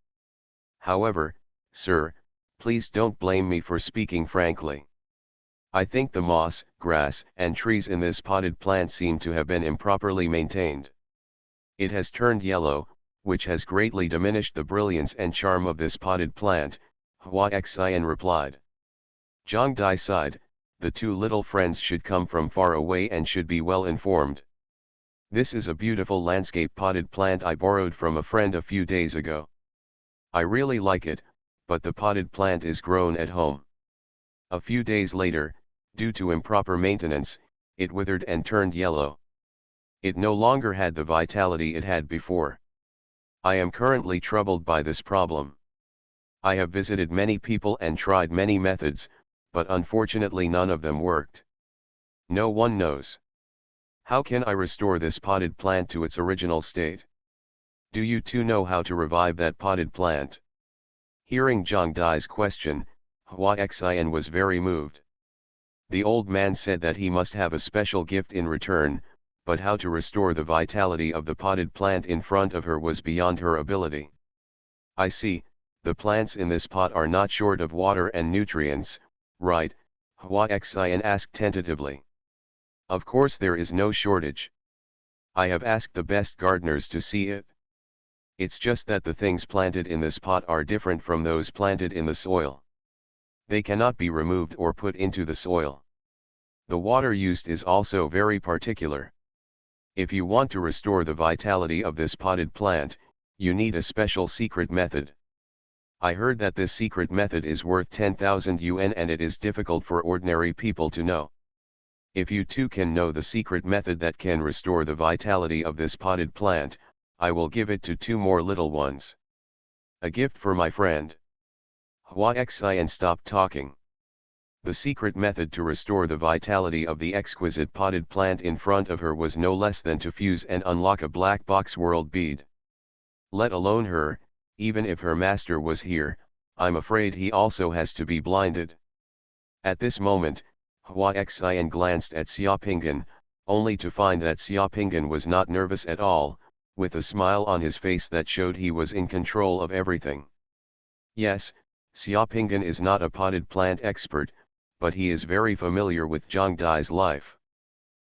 However, sir, please don't blame me for speaking frankly. I think the moss, grass, and trees in this potted plant seem to have been improperly maintained. It has turned yellow, which has greatly diminished the brilliance and charm of this potted plant, Hua Xian replied. Zhang Dai sighed. The 2 little friends should come from far away and should be well informed. This is a beautiful landscape potted plant I borrowed from a friend a few days ago. I really like it, but the potted plant is grown at home. A few days later, due to improper maintenance, it withered and turned yellow. It no longer had the vitality it had before. I am currently troubled by this problem. I have visited many people and tried many methods, but unfortunately none of them worked. No one knows. How can I restore this potted plant to its original state? Do you 2 know how to revive that potted plant? Hearing Zhang Dai's question, Hua Xian was very moved. The old man said that he must have a special gift in return, but how to restore the vitality of the potted plant in front of her was beyond her ability. I see, the plants in this pot are not short of water and nutrients, right? Hua Xian asked tentatively. Of course there is no shortage. I have asked the best gardeners to see it. It's just that the things planted in this pot are different from those planted in the soil. They cannot be removed or put into the soil. The water used is also very particular. If you want to restore the vitality of this potted plant, you need a special secret method. I heard that this secret method is worth 10,000 yuan and it is difficult for ordinary people to know. If you too can know the secret method that can restore the vitality of this potted plant, I will give it to 2 more little ones. A gift for my friend. Xuanhuan stopped talking. The secret method to restore the vitality of the exquisite potted plant in front of her was no less than to fuse and unlock a black box world bead. Let alone her, even if her master was here, I'm afraid he also has to be blinded. At this moment, Xuanhuan glanced at Xiaopinggan, only to find that Xiaopinggan was not nervous at all, with a smile on his face that showed he was in control of everything. Yes, Xiaopinggan is not a potted plant expert, but he is very familiar with Zhang Dai's life.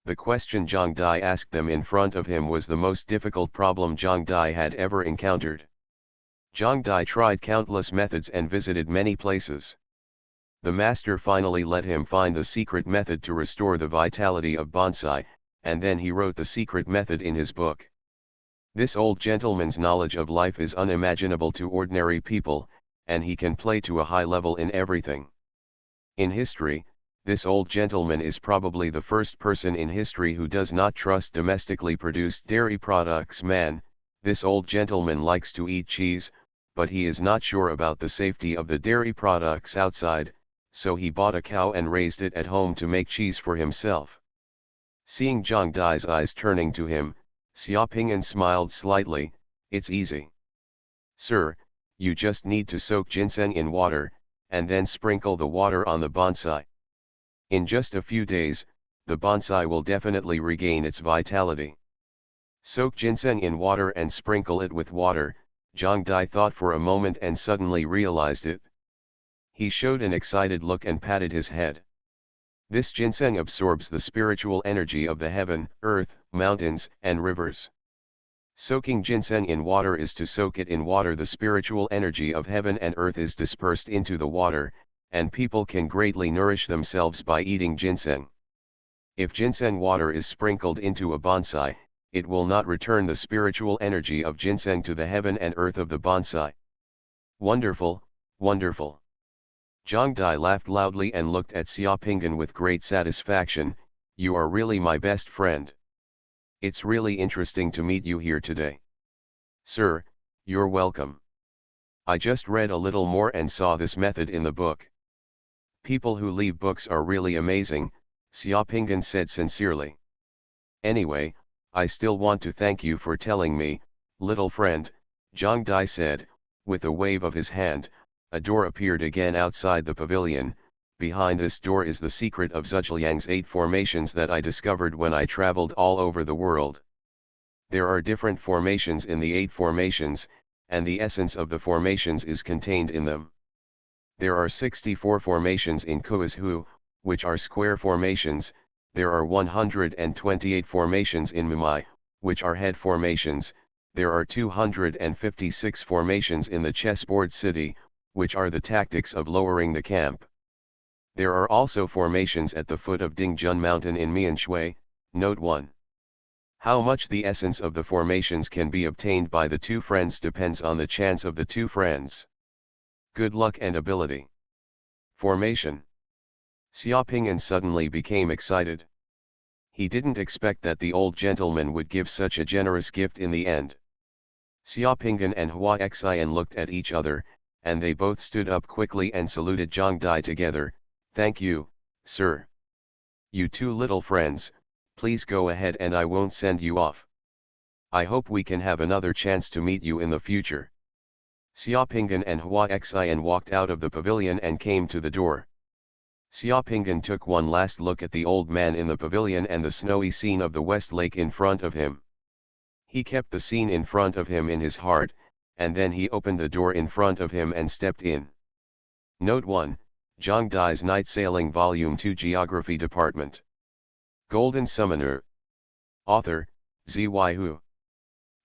The question Zhang Dai asked them in front of him was the most difficult problem Zhang Dai had ever encountered. Zhang Dai tried countless methods and visited many places. The master finally let him find the secret method to restore the vitality of bonsai, and then he wrote the secret method in his book. This old gentleman's knowledge of life is unimaginable to ordinary people, and he can play to a high level in everything. In history, this old gentleman is probably the first person in history who does not trust domestically produced dairy products. This old gentleman likes to eat cheese, but he is not sure about the safety of the dairy products outside, so he bought a cow and raised it at home to make cheese for himself. Seeing Zhang Dai's eyes turning to him, Xiaopinggan smiled slightly. It's easy. Sir, you just need to soak ginseng in water, and then sprinkle the water on the bonsai. In just a few days, the bonsai will definitely regain its vitality. Soak ginseng in water and sprinkle it with water. Zhang Dai thought for a moment and suddenly realized it. He showed an excited look and patted his head. This ginseng absorbs the spiritual energy of the heaven, earth, mountains, and rivers. Soaking ginseng in water is to soak it in water. The spiritual energy of heaven and earth is dispersed into the water, and people can greatly nourish themselves by eating ginseng. If ginseng water is sprinkled into a bonsai, it will not return the spiritual energy of ginseng to the heaven and earth of the bonsai. Wonderful, wonderful. Zhang Dai laughed loudly and looked at Xiaopinggan with great satisfaction. You are really my best friend. It's really interesting to meet you here today. Sir, you're welcome. I just read a little more and saw this method in the book. People who leave books are really amazing, Xiaopinggan said sincerely. Anyway, I still want to thank you for telling me, little friend, Zhang Dai said. With a wave of his hand, a door appeared again outside the pavilion. Behind this door is the secret of Zhujiang's 8 formations that I discovered when I traveled all over the world. There are different formations in the 8 formations, and the essence of the formations is contained in them. There are 64 formations in Kuizhu, which are square formations. There are 128 formations in Mumai, which are head formations. There are 256 formations in the chessboard city, which are the tactics of lowering the camp. There are also formations at the foot of Dingjun Mountain in Mianshui. Note 1. How much the essence of the formations can be obtained by the 2 friends depends on the chance of the 2 friends. Good luck and ability. Formation. Xiaopinggan suddenly became excited. He didn't expect that the old gentleman would give such a generous gift in the end. Xiaopinggan and Xuanhuan looked at each other, and they both stood up quickly and saluted Zhang Dai together. Thank you, sir. You 2 little friends, please go ahead and I won't send you off. I hope we can have another chance to meet you in the future. Xiaopinggan and Xuanhuan walked out of the pavilion and came to the door. Xiaopinggan took one last look at the old man in the pavilion and the snowy scene of the West Lake in front of him. He kept the scene in front of him in his heart, and then he opened the door in front of him and stepped in. Note 1, Zhang Dai's Night Sailing Volume 2 Geography Department. Golden Summoner. Author, Ziyu.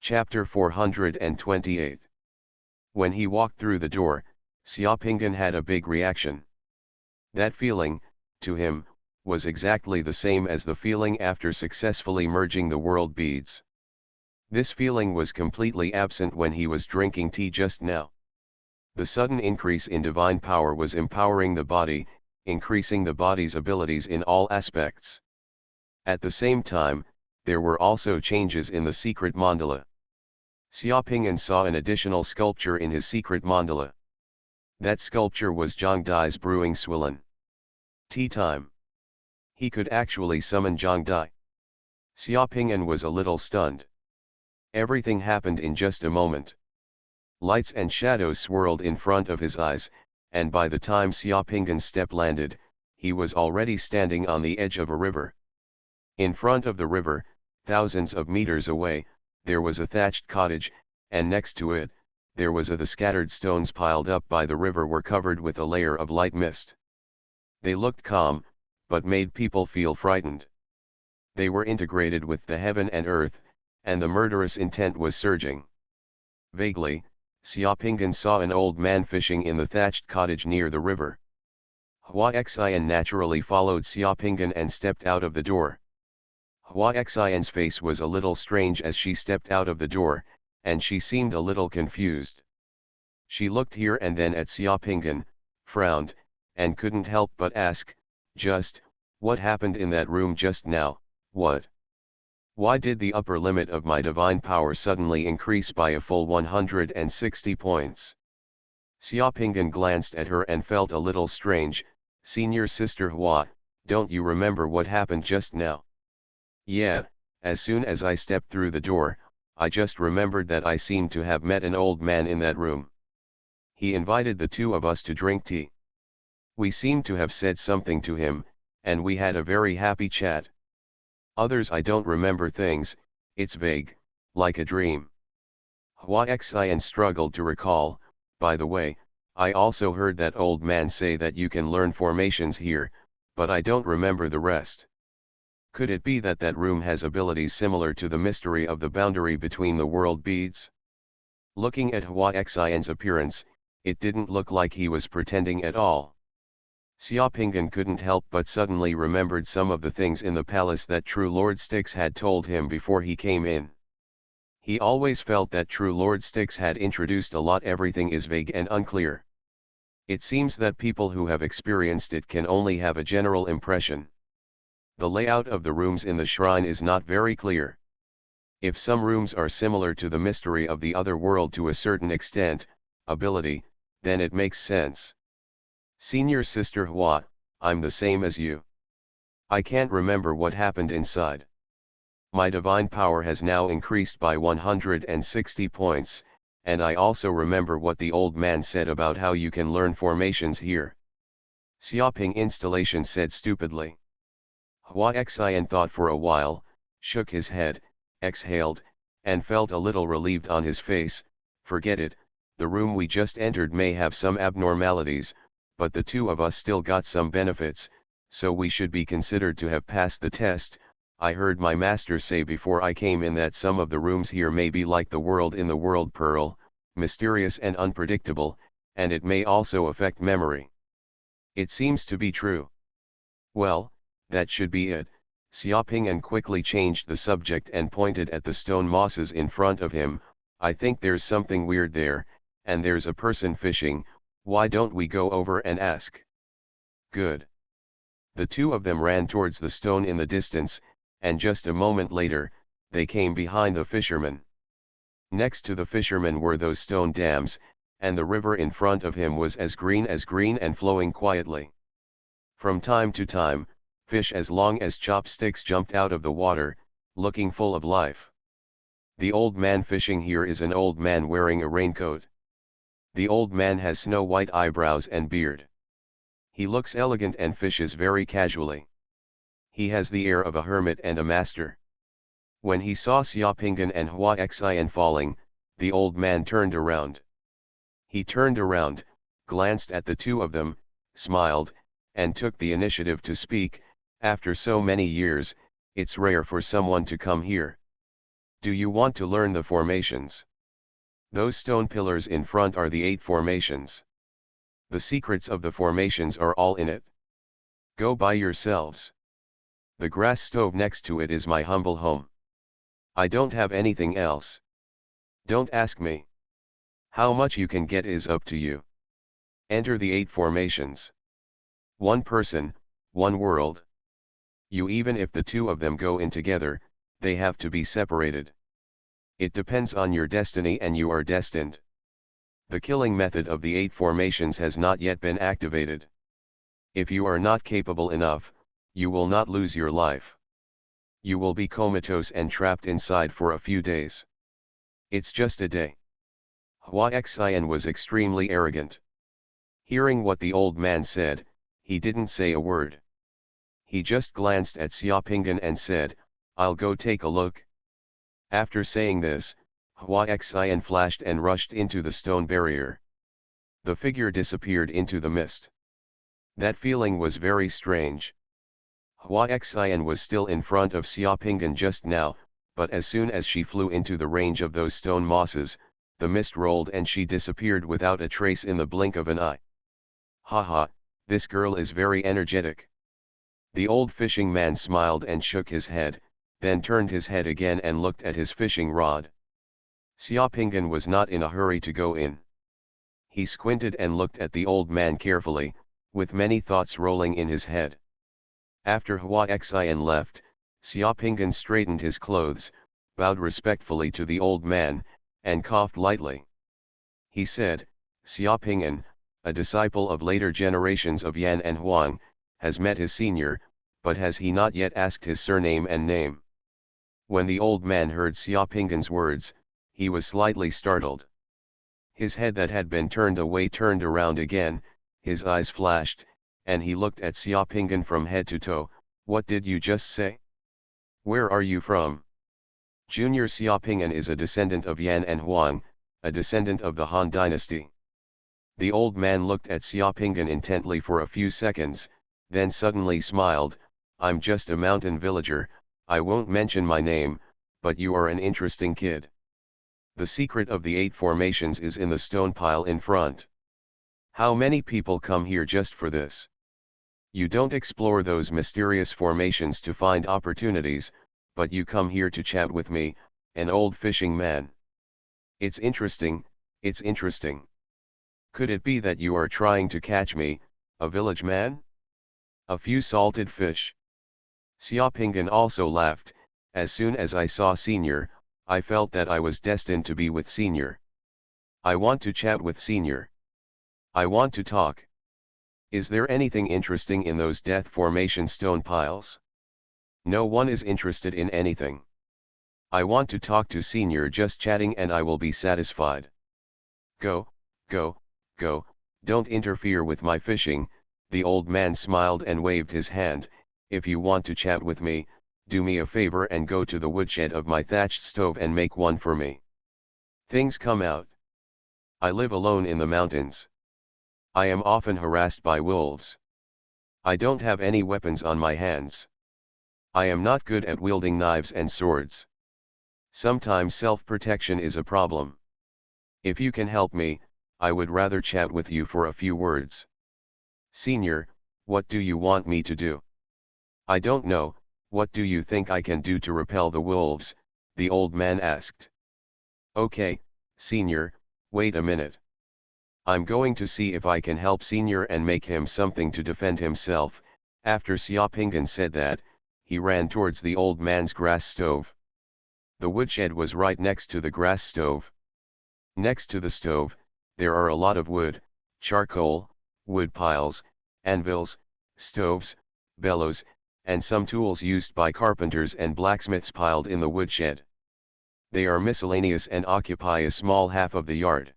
Chapter 428. When he walked through the door, Xiaopingan had a big reaction. That feeling, to him, was exactly the same as the feeling after successfully merging the world beads. This feeling was completely absent when he was drinking tea just now. The sudden increase in divine power was empowering the body, increasing the body's abilities in all aspects. At the same time, there were also changes in the secret mandala. Xiaopingan saw an additional sculpture in his secret mandala. That sculpture was Zhang Dai's brewing Xuanhuan. Tea time. He could actually summon Zhang Dai. Xiaopingan was a little stunned. Everything happened in just a moment. Lights and shadows swirled in front of his eyes, and by the time Xiaopingan's step landed, he was already standing on the edge of a river. In front of the river, thousands of meters away, there was a thatched cottage, and next to it, there was the scattered stones piled up by the river were covered with a layer of light mist. They looked calm, but made people feel frightened. They were integrated with the heaven and earth, and the murderous intent was surging. Vaguely, Xiaopingan saw an old man fishing in the thatched cottage near the river. Hua Xian naturally followed Xiaopingan and stepped out of the door. Hua Xian's face was a little strange as she stepped out of the door, and she seemed a little confused. She looked here and then at Xiaopingan, frowned, and couldn't help but ask, what happened in that room just now, what? Why did the upper limit of my divine power suddenly increase by a full 160 points? Xiaopingan glanced at her and felt a little strange. Senior Sister Hua, don't you remember what happened just now? Yeah, as soon as I stepped through the door, I just remembered that I seemed to have met an old man in that room. He invited the two of us to drink tea. We seemed to have said something to him, and we had a very happy chat. Others I don't remember things, it's vague, like a dream. Hua Xian struggled to recall. By the way, I also heard that old man say that you can learn formations here, but I don't remember the rest. Could it be that that room has abilities similar to the mystery of the boundary between the world beads? Looking at Hua Xian's appearance, it didn't look like he was pretending at all. Xiaopingan couldn't help but suddenly remembered some of the things in the palace that True Lord Styx had told him before he came in. He always felt that True Lord Styx had introduced a lot. Everything is vague and unclear. It seems that people who have experienced it can only have a general impression. The layout of the rooms in the shrine is not very clear. If some rooms are similar to the mystery of the other world to a certain extent, ability, then it makes sense. Senior Sister Hua, I'm the same as you. I can't remember what happened inside. My divine power has now increased by 160 points, and I also remember what the old man said about how you can learn formations here. Xiaoping installation said stupidly. Hua Xian thought for a while, shook his head, exhaled, and felt a little relieved on his face. Forget it, the room we just entered may have some abnormalities, but the two of us still got some benefits, so we should be considered to have passed the test. I heard my master say before I came in that some of the rooms here may be like the world in the world pearl, mysterious and unpredictable, and it may also affect memory. It seems to be true. Well, that should be it. Xiaopingan quickly changed the subject and pointed at the stone mosses in front of him. I think there's something weird there, and there's a person fishing. Why don't we go over and ask? Good. The two of them ran towards the stone in the distance, and just a moment later, they came behind the fisherman. Next to the fisherman were those stone dams, and the river in front of him was as green and flowing quietly. From time to time, fish as long as chopsticks jumped out of the water, looking full of life. The old man fishing here is an old man wearing a raincoat. The old man has snow-white eyebrows and beard. He looks elegant and fishes very casually. He has the air of a hermit and a master. When he saw Xiaopingan and Hua Xian falling, the old man turned around. He turned around, glanced at the two of them, smiled, and took the initiative to speak. After so many years, it's rare for someone to come here. Do you want to learn the formations? Those stone pillars in front are the 8 formations. The secrets of the formations are all in it. Go by yourselves. The grass stove next to it is my humble home. I don't have anything else. Don't ask me. How much you can get is up to you. Enter the 8 formations. One person, one world. Even if the 2 of them go in together, they have to be separated. It depends on your destiny and you are destined. The killing method of the 8 formations has not yet been activated. If you are not capable enough, you will not lose your life. You will be comatose and trapped inside for a few days. It's just a day. Xuanhuan was extremely arrogant. Hearing what the old man said, he didn't say a word. He just glanced at Xiaopinggan and said, "I'll go take a look." After saying this, Xuanhuan flashed and rushed into the stone barrier. The figure disappeared into the mist. That feeling was very strange. Xuanhuan was still in front of Xiaopinggan just now, but as soon as she flew into the range of those stone mosses, the mist rolled and she disappeared without a trace in the blink of an eye. Haha, this girl is very energetic. The old fishing man smiled and shook his head, then turned his head again and looked at his fishing rod. Xiaopinggan was not in a hurry to go in. He squinted and looked at the old man carefully, with many thoughts rolling in his head. After Xuanhuan left, Xiaopinggan straightened his clothes, bowed respectfully to the old man, and coughed lightly. He said, "Xiaopinggan, a disciple of later generations of Yan and Huang, has met his senior, but has he not yet asked his surname and name?" When the old man heard Xiaopinggan's words, he was slightly startled. His head that had been turned away turned around again, his eyes flashed, and he looked at Xiaopinggan from head to toe. "What did you just say? Where are you from?" Junior Xiaopinggan is a descendant of Yan and Huang, a descendant of the Han dynasty. The old man looked at Xiaopinggan intently for a few seconds, then suddenly smiled. "I'm just a mountain villager, I won't mention my name, but you are an interesting kid. The secret of the 8 formations is in the stone pile in front. How many people come here just for this? You don't explore those mysterious formations to find opportunities, but you come here to chat with me, an old fishing man. It's interesting, it's interesting. Could it be that you are trying to catch me, a village man? A few salted fish." Xiaopinggan also laughed. "As soon as I saw Senior, I felt that I was destined to be with Senior. I want to chat with Senior. I want to talk. Is there anything interesting in those death formation stone piles? No one is interested in anything. I want to talk to Senior, just chatting and I will be satisfied. Go, go, go, don't interfere with my fishing." The old man smiled and waved his hand. "If you want to chat with me, do me a favor and go to the woodshed of my thatched stove and make one for me. Things come out. I live alone in the mountains. I am often harassed by wolves. I don't have any weapons on my hands. I am not good at wielding knives and swords. Sometimes self-protection is a problem. If you can help me, I would rather chat with you for a few words." "Senior, what do you want me to do?" "I don't know, what do you think I can do to repel the wolves?" the old man asked. "Okay, Senior, wait a minute. I'm going to see if I can help Senior and make him something to defend himself." After Xiaopinggan said that, he ran towards the old man's grass stove. The woodshed was right next to the grass stove. Next to the stove, there are a lot of wood, charcoal, wood piles, anvils, stoves, bellows, and some tools used by carpenters and blacksmiths piled in the woodshed. They are miscellaneous and occupy a small half of the yard.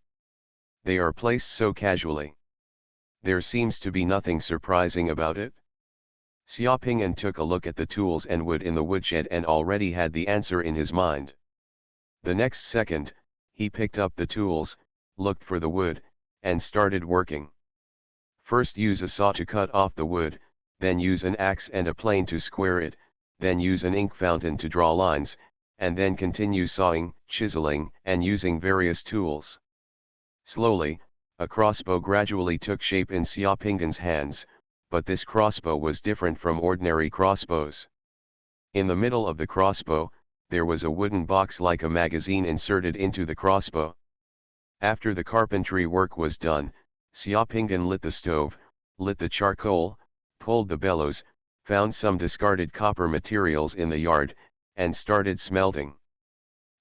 They are placed so casually. There seems to be nothing surprising about it. Xiaopingyan took a look at the tools and wood in the woodshed and already had the answer in his mind. The next second, he picked up the tools, looked for the wood, and started working. First use a saw to cut off the wood, then use an axe and a plane to square it, then use an ink fountain to draw lines, and then continue sawing, chiseling, and using various tools. Slowly, a crossbow gradually took shape in Xiaoping's hands, but this crossbow was different from ordinary crossbows. In the middle of the crossbow, there was a wooden box like a magazine inserted into the crossbow. After the carpentry work was done, Xiaoping lit the stove, lit the charcoal, pulled the bellows, found some discarded copper materials in the yard, and started smelting.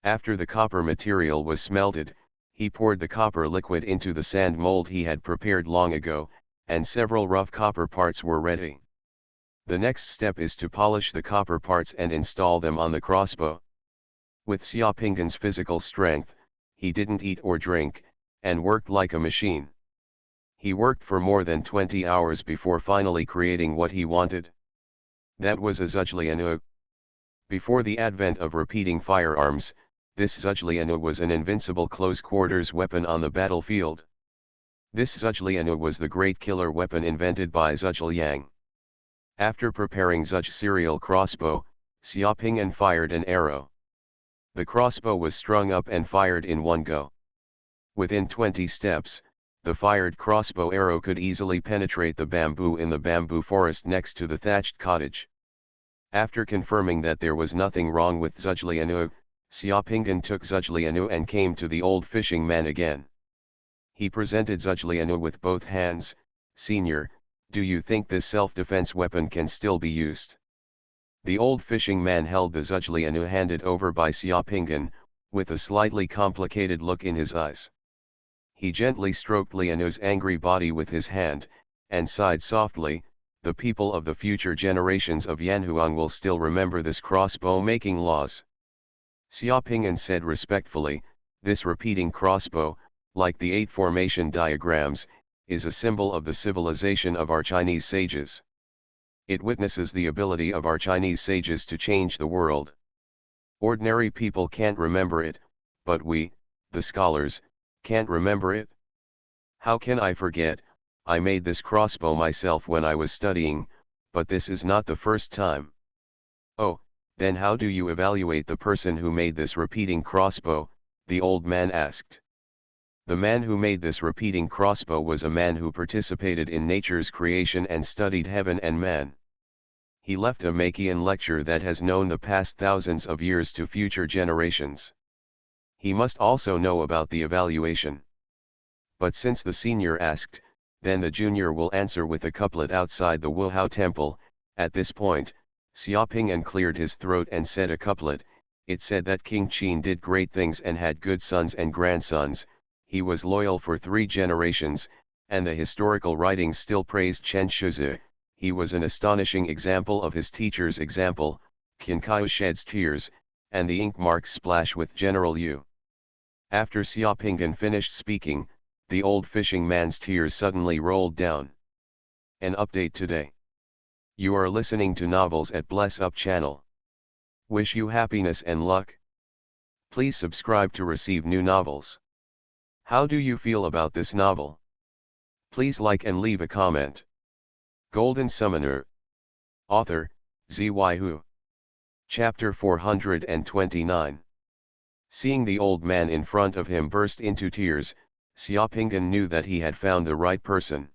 After the copper material was smelted, he poured the copper liquid into the sand mold he had prepared long ago, and several rough copper parts were ready. The next step is to polish the copper parts and install them on the crossbow. With Xiaoping's physical strength, he didn't eat or drink, and worked like a machine. He worked for more than 20 hours before finally creating what he wanted. That was a Xuanhuan. Before the advent of repeating firearms, this Xuanhuan was an invincible close-quarters weapon on the battlefield. This Xuanhuan was the great killer weapon invented by Xuanliang. After preparing Xuan's serial crossbow, Xiaoping fired an arrow. The crossbow was strung up and fired in one go. Within 20 steps, the fired crossbow arrow could easily penetrate the bamboo in the bamboo forest next to the thatched cottage. After confirming that there was nothing wrong with Xuanliang, Xiaoping took Xuanliang and came to the old fishing man again. He presented Xuanliang with both hands. "Senior, do you think this self-defense weapon can still be used?" The old fishing man held the Xuanliang handed over by Xiaoping, with a slightly complicated look in his eyes. He gently stroked Lianu's angry body with his hand, and sighed softly. "The people of the future generations of Yanhuang will still remember this crossbow-making laws." Xiaoping said respectfully, "This repeating crossbow, like the 8 formation diagrams, is a symbol of the civilization of our Chinese sages. It witnesses the ability of our Chinese sages to change the world. Ordinary people can't remember it, but we, the scholars, can't remember it. How can I forget? I made this crossbow myself when I was studying, but this is not the first time." "Oh, then how do you evaluate the person who made this repeating crossbow?" the old man asked. "The man who made this repeating crossbow was a man who participated in nature's creation and studied heaven and man. He left a Machian lecture that has known the past thousands of years to future generations. He must also know about the evaluation." But since the senior asked, then the junior will answer with a couplet outside the Wuhao temple. At this point, Xiaoping cleared his throat and said a couplet. It said that King Qin did great things and had good sons and grandsons. He was loyal for 3 generations, and the historical writings still praised Chen Shizi. He was an astonishing example of his teacher's example. Qin Kai sheds tears, and the ink marks splash with General Yu. After Xiaoping finished speaking, the old fishing man's tears suddenly rolled down. An update today. You are listening to novels at Bless Up channel. Wish you happiness and luck. Please subscribe to receive new novels. How do you feel about this novel? Please like and leave a comment. Golden Summoner. Author, Xuanhuan. Chapter 429. Seeing the old man in front of him burst into tears, Xiaoping knew that he had found the right person.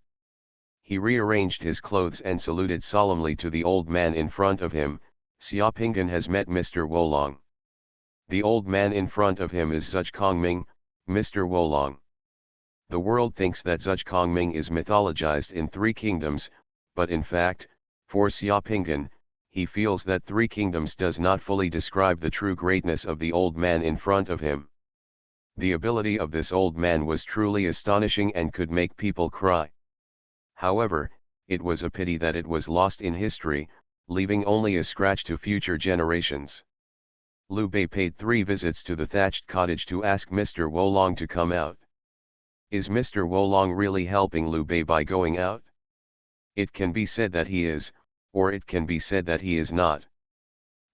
He rearranged his clothes and saluted solemnly to the old man in front of him. "Xiaoping has met Mr. Wolong." The old man in front of him is Zhuge Kongming, Mr. Wolong. The world thinks that Zhuge Kongming is mythologized in 3 kingdoms, but in fact, for Xiaoping, he feels that 3 kingdoms does not fully describe the true greatness of the old man in front of him. The ability of this old man was truly astonishing and could make people cry. However, it was a pity that it was lost in history, leaving only a scratch to future generations. Liu Bei paid 3 visits to the thatched cottage to ask Mr. Wolong to come out. Is Mr. Wolong really helping Liu Bei by going out? It can be said that he is, or it can be said that he is not.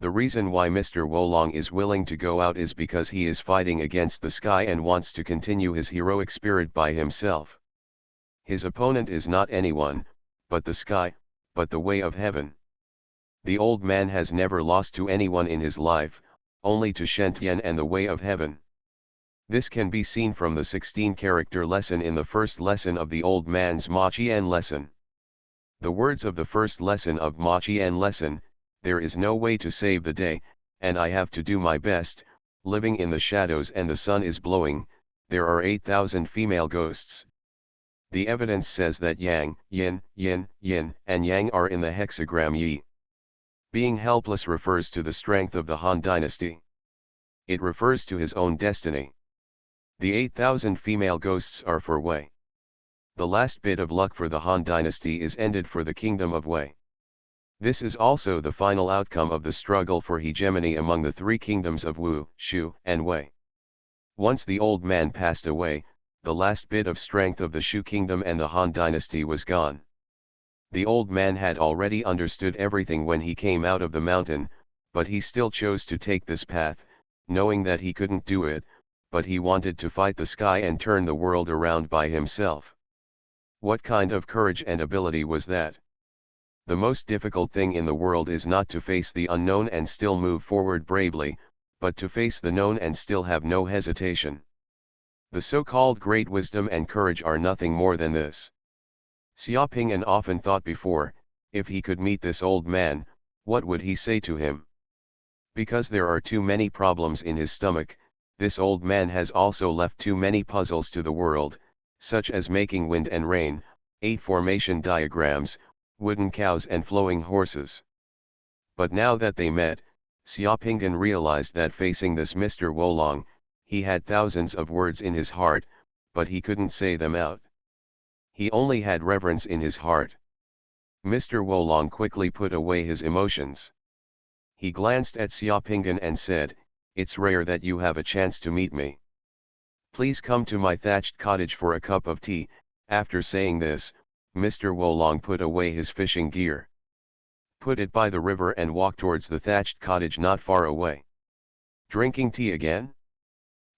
The reason why Mr. Wolong is willing to go out is because he is fighting against the sky and wants to continue his heroic spirit by himself. His opponent is not anyone, but the sky, but the way of heaven. The old man has never lost to anyone in his life, only to Shentian and the way of heaven. This can be seen from the 16-character lesson in the first lesson of the old man's Maqian lesson. The words of the first lesson of Maqian lesson: there is no way to save the day, and I have to do my best, living in the shadows and the sun is blowing, there are 8,000 female ghosts. The evidence says that yang, yin, yin, yin, and yang are in the hexagram yi. Being helpless refers to the strength of the Han dynasty. It refers to his own destiny. The 8,000 female ghosts are for Wei. The last bit of luck for the Han dynasty is ended for the kingdom of Wei. This is also the final outcome of the struggle for hegemony among the three kingdoms of Wu, Shu, and Wei. Once the old man passed away, the last bit of strength of the Shu kingdom and the Han dynasty was gone. The old man had already understood everything when he came out of the mountain, but he still chose to take this path, knowing that he couldn't do it, but he wanted to fight the sky and turn the world around by himself. What kind of courage and ability was that? The most difficult thing in the world is not to face the unknown and still move forward bravely, but to face the known and still have no hesitation. The so-called great wisdom and courage are nothing more than this. Xiaoping'an often thought before, if he could meet this old man, what would he say to him? Because there are too many problems in his stomach, this old man has also left too many puzzles to the world, such as making wind and rain, 8 formation diagrams, wooden cows and flowing horses. But now that they met, Xiaoping'an realized that facing this Mr. Wolong, he had thousands of words in his heart, but he couldn't say them out. He only had reverence in his heart. Mr. Wolong quickly put away his emotions. He glanced at Xiaoping'an and said, "It's rare that you have a chance to meet me. Please come to my thatched cottage for a cup of tea." After saying this, Mr. Wolong put away his fishing gear, put it by the river and walked towards the thatched cottage not far away. Drinking tea again?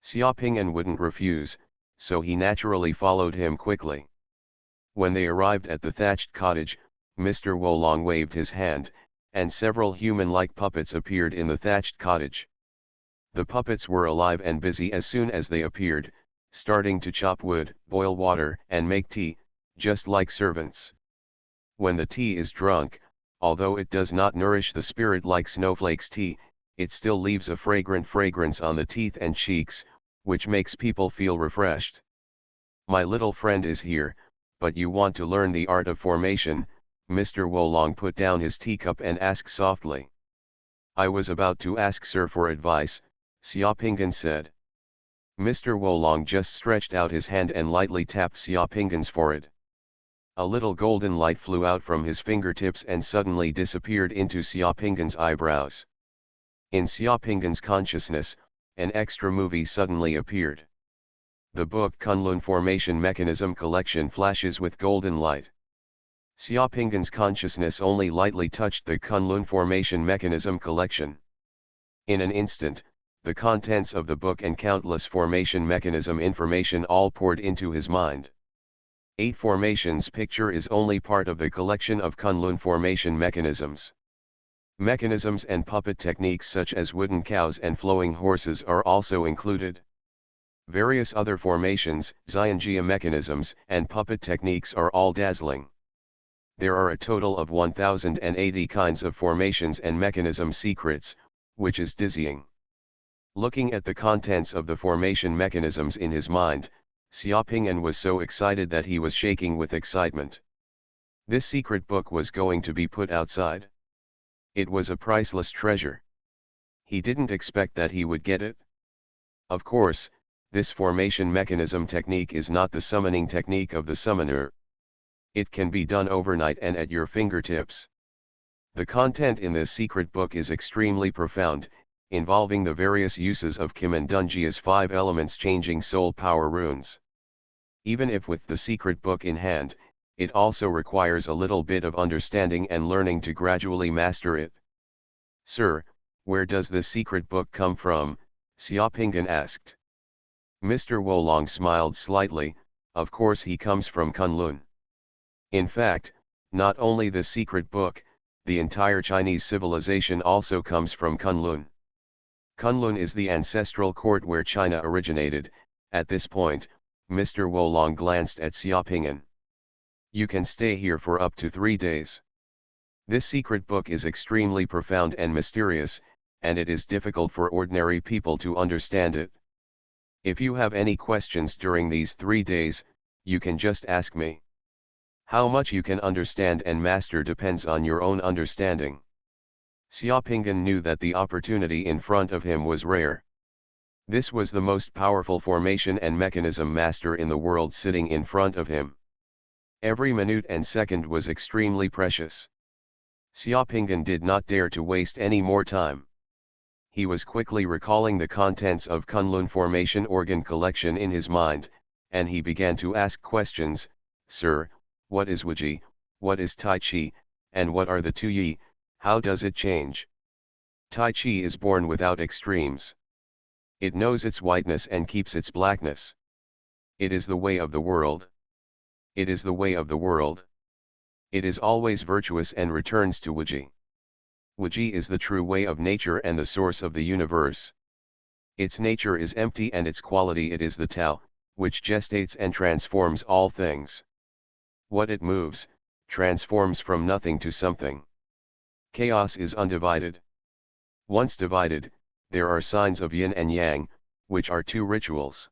Xiaoping'an wouldn't refuse, so he naturally followed him quickly. When they arrived at the thatched cottage, Mr. Wolong waved his hand, and several human-like puppets appeared in the thatched cottage. The puppets were alive and busy as soon as they appeared, starting to chop wood, boil water, and make tea, just like servants. When the tea is drunk, although it does not nourish the spirit like snowflakes tea, it still leaves a fragrant fragrance on the teeth and cheeks, which makes people feel refreshed. "My little friend is here, but you want to learn the art of formation?" Mr. Wolong put down his teacup and asked softly. "I was about to ask sir for advice," Xiaoping'an said. Mr. Wolong just stretched out his hand and lightly tapped Xiaoping'an's forehead. A little golden light flew out from his fingertips and suddenly disappeared into Xiaoping'an's eyebrows. In Xiaoping'an's consciousness, an extra movie suddenly appeared. The book Kunlun Formation Mechanism Collection flashes with golden light. Xiaoping'an's consciousness only lightly touched the Kunlun Formation Mechanism Collection. In an instant, the contents of the book and countless formation mechanism information all poured into his mind. 8 formations picture is only part of the collection of Kunlun formation mechanisms. Mechanisms and puppet techniques such as wooden cows and flowing horses are also included. Various other formations, Xianjia mechanisms, and puppet techniques are all dazzling. There are a total of 1080 kinds of formations and mechanism secrets, which is dizzying. Looking at the contents of the formation mechanisms in his mind, Xiaoping'an was so excited that he was shaking with excitement. This secret book was going to be put outside. It was a priceless treasure. He didn't expect that he would get it. Of course, this formation mechanism technique is not the summoning technique of the summoner. It can be done overnight and at your fingertips. The content in this secret book is extremely profound, involving the various uses of Kim and Dunjia's 5 elements changing soul power runes. Even if with the secret book in hand, it also requires a little bit of understanding and learning to gradually master it. "Sir, where does this secret book come from?" Xiaoping'an asked. Mr. Wolong smiled slightly. "Of course he comes from Kunlun. In fact, not only the secret book, the entire Chinese civilization also comes from Kunlun. Kunlun is the ancestral court where China originated. At this point, Mr. Wolong glanced at Xiaoping'an. You can stay here for up to 3 days. This secret book is extremely profound and mysterious, and it is difficult for ordinary people to understand it. If you have any questions during these 3 days, you can just ask me. How much you can understand and master depends on your own understanding. Xiaoping'an knew that the opportunity in front of him was rare. This was the most powerful formation and mechanism master in the world sitting in front of him. Every minute and second was extremely precious. Xiaoping'an did not dare to waste any more time. He was quickly recalling the contents of Kunlun formation organ collection in his mind, and he began to ask questions. Sir, what is Wuji, what is Tai Chi, and what are the two Yi, how does it change? Tai Chi is born without extremes. It knows its whiteness and keeps its blackness. It is the way of the world. It is the way of the world. It is always virtuous and returns to Wuji. Wuji is the true way of nature and the source of the universe. Its nature is empty and its quality it is the Tao, which gestates and transforms all things. What it moves, transforms from nothing to something. Chaos is undivided. Once divided, there are signs of yin and yang, which are two rituals.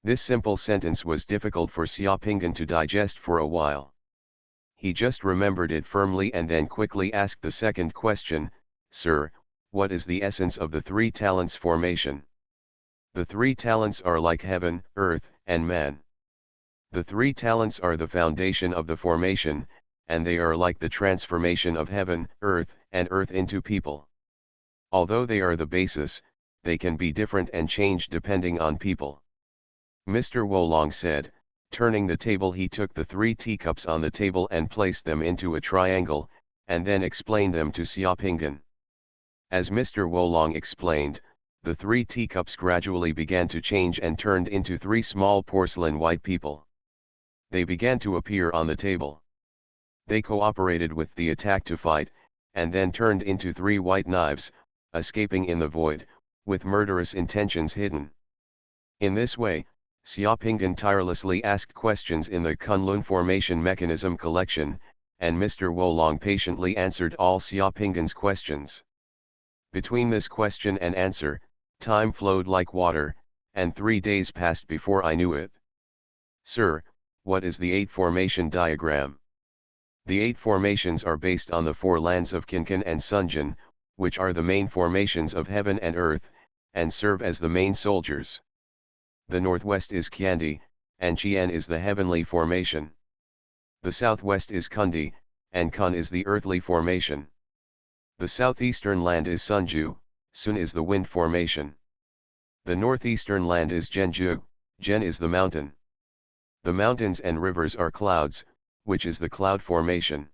This simple sentence was difficult for Xiaoping'an to digest for a while. He just remembered it firmly and then quickly asked the second question, Sir, what is the essence of the 3 talents formation? The 3 talents are like heaven, earth, and man. The 3 talents are the foundation of the formation, and they are like the transformation of heaven, and earth into people. Although they are the basis, they can be different and change depending on people. Mr. Wolong said. Turning the table, he took the 3 teacups on the table and placed them into a triangle, and then explained them to Xiaoping'an. As Mr. Wolong explained, the 3 teacups gradually began to change and turned into 3 small porcelain white people. They began to appear on the table. They cooperated with the attack to fight, and then turned into 3 white knives, escaping in the void, with murderous intentions hidden. In this way, Xiaoping'an tirelessly asked questions in the Kunlun formation mechanism collection, and Mr. Wolong patiently answered all Xiaoping'an's questions. Between this question and answer, time flowed like water, and 3 days passed before I knew it. Sir, what is the 8 formation diagram? The 8 formations are based on the 4 lands of Qinkan and Sunjin, which are the main formations of heaven and earth, and serve as the main soldiers. The northwest is Qiandi, and Qian is the heavenly formation. The southwest is Kundi, and Kun is the earthly formation. The southeastern land is Sunju, Sun is the wind formation. The northeastern land is Zhenju, Zhen is the mountain. The mountains and rivers are clouds, which is the cloud formation.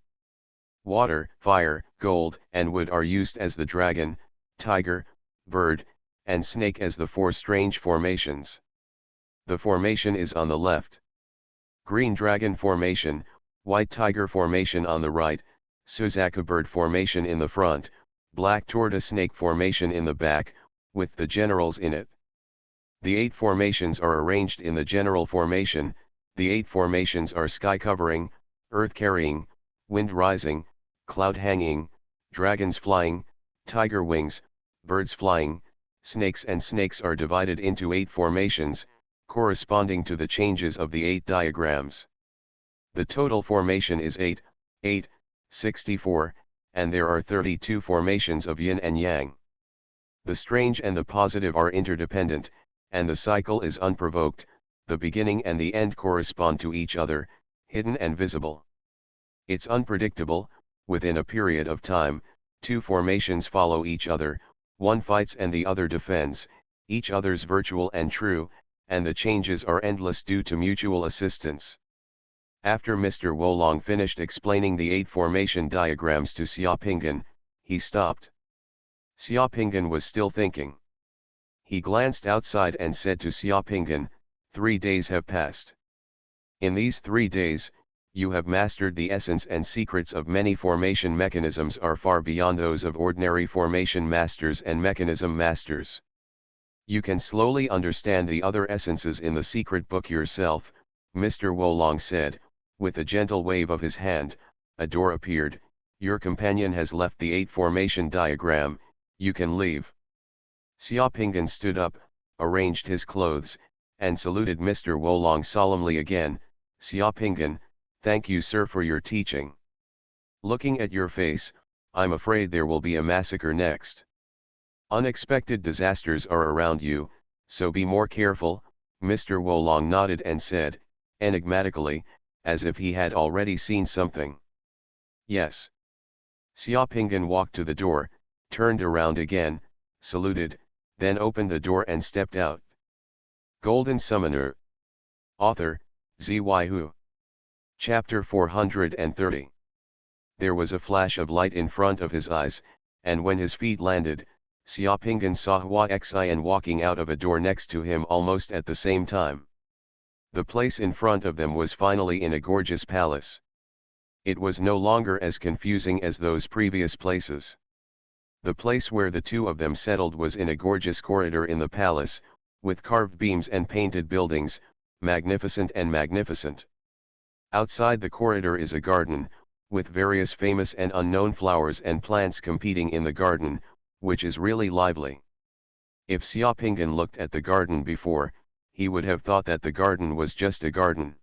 Water, fire, gold, and wood are used as the dragon, tiger, bird, and snake as the 4 strange formations. The formation is on the left. Green dragon formation, white tiger formation on the right, Suzaku bird formation in the front, black tortoise snake formation in the back, with the generals in it. The 8 formations are arranged in the general formation. The 8 formations are sky covering, earth carrying, wind rising, cloud hanging, dragons flying, tiger wings, birds flying, snakes, and snakes are divided into 8 formations, corresponding to the changes of the 8 diagrams. The total formation is 8, 8, 64, and there are 32 formations of yin and yang. The strange and the positive are interdependent, and the cycle is unprovoked. The beginning and the end correspond to each other, hidden and visible. It's unpredictable. Within a period of time, 2 formations follow each other, one fights and the other defends, each other's virtual and true, and the changes are endless due to mutual assistance. After Mr. Wolong finished explaining the 8 formation diagrams to Xiaoping'an, he stopped. Xiaoping'an was still thinking. He glanced outside and said to Xiaoping'an, 3 days have passed. In these 3 days, you have mastered the essence and secrets of many formation mechanisms are far beyond those of ordinary formation masters and mechanism masters. You can slowly understand the other essences in the secret book yourself, Mr. Wolong said, with a gentle wave of his hand. A door appeared. Your companion has left the 8 formation diagram, you can leave. Xiaopinggan stood up, arranged his clothes, and saluted Mr. Wolong solemnly again. Xiaopinggan, thank you sir for your teaching. Looking at your face, I'm afraid there will be a massacre next. Unexpected disasters are around you, so be more careful. Mr. Wolong nodded and said, enigmatically, as if he had already seen something. Yes. Xiaopinggan walked to the door, turned around again, saluted, then opened the door and stepped out. Golden Summoner. Author, Xuanhuan. Chapter 430. There was a flash of light in front of his eyes, and when his feet landed, Xiaopinggan saw Xuanhuan walking out of a door next to him almost at the same time. The place in front of them was finally in a gorgeous palace. It was no longer as confusing as those previous places. The place where the two of them settled was in a gorgeous corridor in the palace, with carved beams and painted buildings, magnificent and magnificent. Outside the corridor is a garden, with various famous and unknown flowers and plants competing in the garden, which is really lively. If Xiaopinggan looked at the garden before, he would have thought that the garden was just a garden.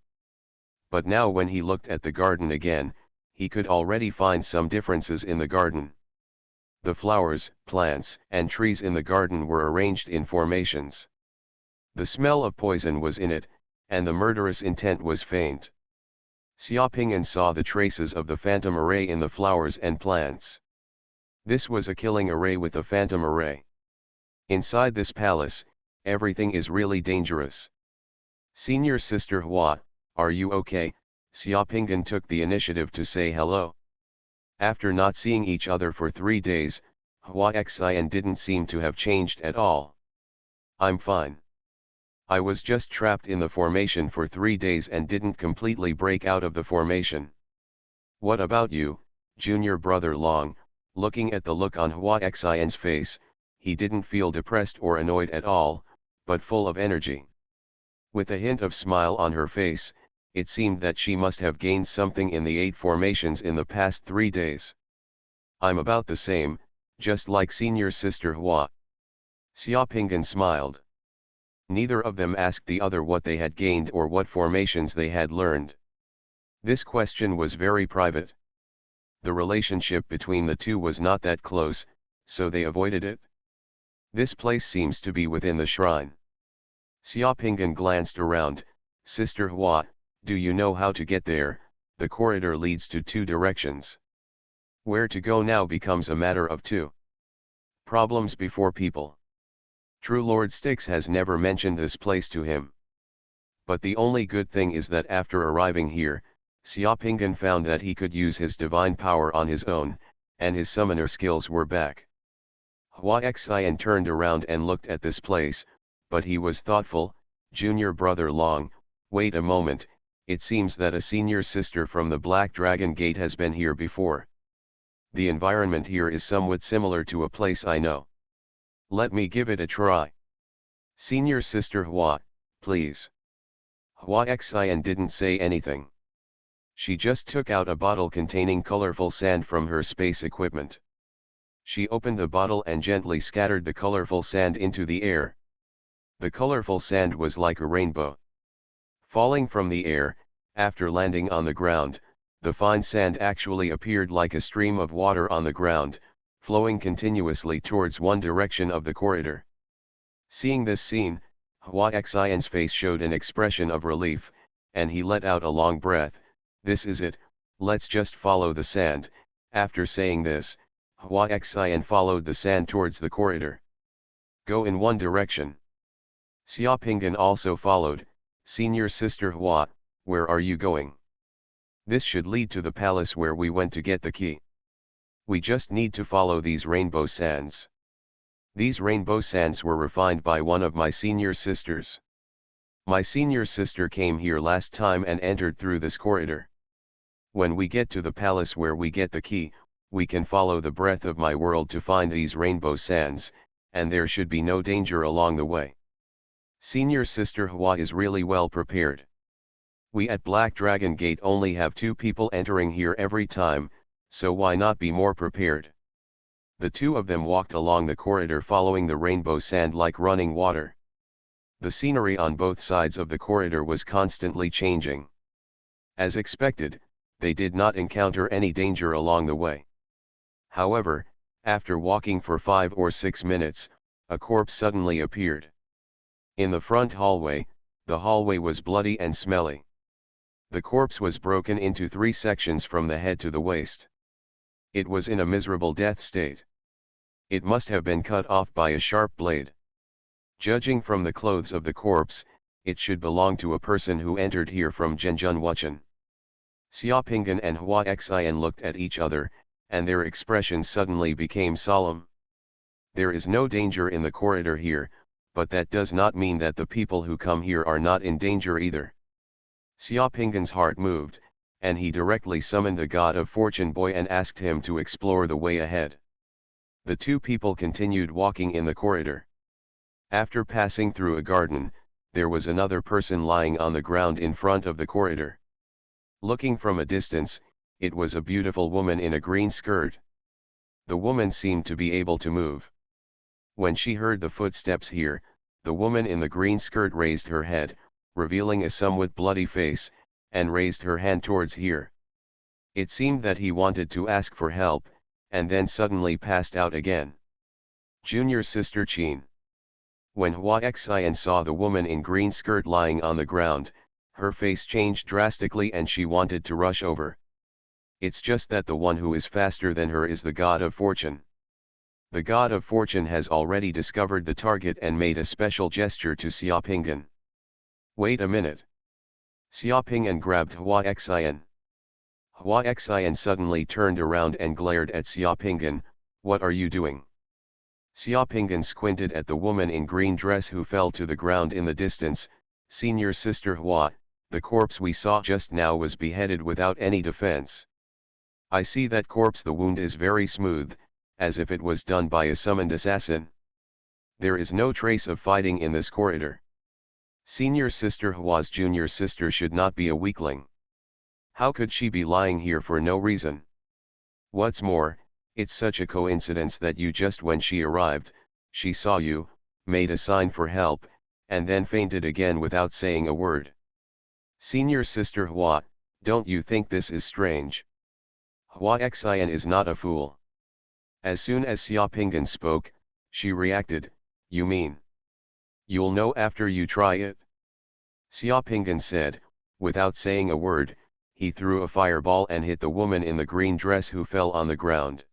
But now when he looked at the garden again, he could already find some differences in the garden. The flowers, plants, and trees in the garden were arranged in formations. The smell of poison was in it, and the murderous intent was faint. Xiaopinggan saw the traces of the phantom array in the flowers and plants. This was a killing array with a phantom array. Inside this palace, everything is really dangerous. Senior Sister Hua, are you okay? Xiaopinggan took the initiative to say hello. After not seeing each other for 3 days, Xuanhuan didn't seem to have changed at all. I'm fine. I was just trapped in the formation for 3 days and didn't completely break out of the formation. What about you, junior brother Long? Looking at the look on Xuanhuan's face, he didn't feel depressed or annoyed at all, but full of energy. With a hint of smile on her face, it seemed that she must have gained something in the 8 formations in the past 3 days. I'm about the same, just like senior sister Hua. Xiaopinggan smiled. Neither of them asked the other what they had gained or what formations they had learned. This question was very private. The relationship between the two was not that close, so they avoided it. This place seems to be within the shrine. Xiaopinggan glanced around. Sister Hua, do you know how to get there? The corridor leads to 2 directions. Where to go now becomes a matter of 2 problems before people. True Lord Styx has never mentioned this place to him. But the only good thing is that after arriving here, Xiaopinggan found that he could use his divine power on his own, and his summoner skills were back. Xuanhuan turned around and looked at this place, but he was thoughtful. Junior brother Long, wait a moment, it seems that a senior sister from the Black Dragon Gate has been here before. The environment here is somewhat similar to a place I know. Let me give it a try. Senior sister Hua, please. Xuanhuan didn't say anything. She just took out a bottle containing colorful sand from her space equipment. She opened the bottle and gently scattered the colorful sand into the air. The colorful sand was like a rainbow. Falling from the air, after landing on the ground, the fine sand actually appeared like a stream of water on the ground, flowing continuously towards one direction of the corridor. Seeing this scene, Xuanhuan's face showed an expression of relief, and he let out a long breath. This is it, let's just follow the sand. After saying this, Xuanhuan followed the sand towards the corridor. Go in one direction. Xiaopinggan also followed. Senior sister Hua, where are you going? This should lead to the palace where we went to get the key. We just need to follow these rainbow sands. These rainbow sands were refined by one of my senior sisters. My senior sister came here last time and entered through this corridor. When we get to the palace where we get the key, we can follow the breath of my world to find these rainbow sands, and there should be no danger along the way. Senior Sister Hua is really well prepared. We at Black Dragon Gate only have 2 people entering here every time, so why not be more prepared? The 2 of them walked along the corridor following the rainbow sand like running water. The scenery on both sides of the corridor was constantly changing. As expected, they did not encounter any danger along the way. However, after walking for 5 or 6 minutes, a corpse suddenly appeared. In the front hallway, the hallway was bloody and smelly. The corpse was broken into 3 sections from the head to the waist. It was in a miserable death state. It must have been cut off by a sharp blade. Judging from the clothes of the corpse, it should belong to a person who entered here from Zhenjun Wuchen. Xiaopinggan and Hua Xian looked at each other, and their expressions suddenly became solemn. There is no danger in the corridor here, but that does not mean that the people who come here are not in danger either. Xiaopinggan's heart moved, and he directly summoned the god of fortune boy and asked him to explore the way ahead. The 2 people continued walking in the corridor. After passing through a garden, there was another person lying on the ground in front of the corridor. Looking from a distance, it was a beautiful woman in a green skirt. The woman seemed to be able to move. When she heard the footsteps here, the woman in the green skirt raised her head, revealing a somewhat bloody face, and raised her hand towards here. It seemed that he wanted to ask for help, and then suddenly passed out again. Junior Sister Qin. When Hua Xian saw the woman in green skirt lying on the ground, her face changed drastically and she wanted to rush over. It's just that the one who is faster than her is the god of fortune. The god of fortune has already discovered the target and made a special gesture to Xiaopinggan. Wait a minute. Xiaopinggan grabbed Hua Xian. Hua Xian suddenly turned around and glared at Xiaopinggan. What are you doing? Xiaopinggan squinted at the woman in green dress who fell to the ground in the distance. Senior Sister Hua, the corpse we saw just now was beheaded without any defense. I see that corpse. The wound is very smooth, as if it was done by a summoned assassin. There is no trace of fighting in this corridor. Senior Sister Hua's junior sister should not be a weakling. How could she be lying here for no reason? What's more, it's such a coincidence that you just when she arrived, she saw you, made a sign for help, and then fainted again without saying a word. Senior Sister Hua, don't you think this is strange? Hua Xian is not a fool. As soon as Xiaopinggan spoke, she reacted, you mean? You'll know after you try it? Xiaopinggan said, without saying a word, he threw a fireball and hit the woman in the green dress who fell on the ground.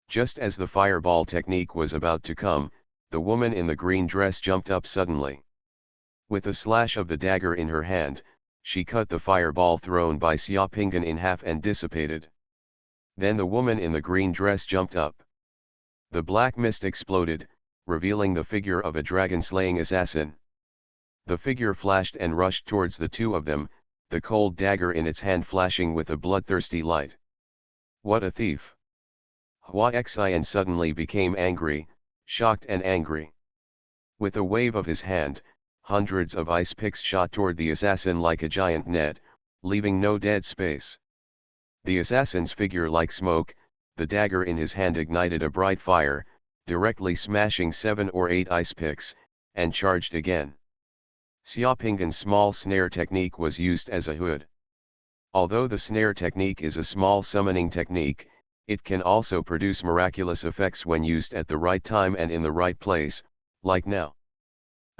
Just as the fireball technique was about to come, the woman in the green dress jumped up suddenly. With a slash of the dagger in her hand, she cut the fireball thrown by Xiaopinggan in half and dissipated. Then the woman in the green dress jumped up. The black mist exploded, revealing the figure of a dragon-slaying assassin. The figure flashed and rushed towards the 2 of them, the cold dagger in its hand flashing with a bloodthirsty light. What a thief! Hua Xian suddenly became angry, shocked and angry. With a wave of his hand, hundreds of ice picks shot toward the assassin like a giant net, leaving no dead space. The assassin's figure like smoke, the dagger in his hand ignited a bright fire, directly smashing 7 or 8 ice picks, and charged again. Xiaopinggan's small snare technique was used as a hood. Although the snare technique is a small summoning technique, it can also produce miraculous effects when used at the right time and in the right place, like now.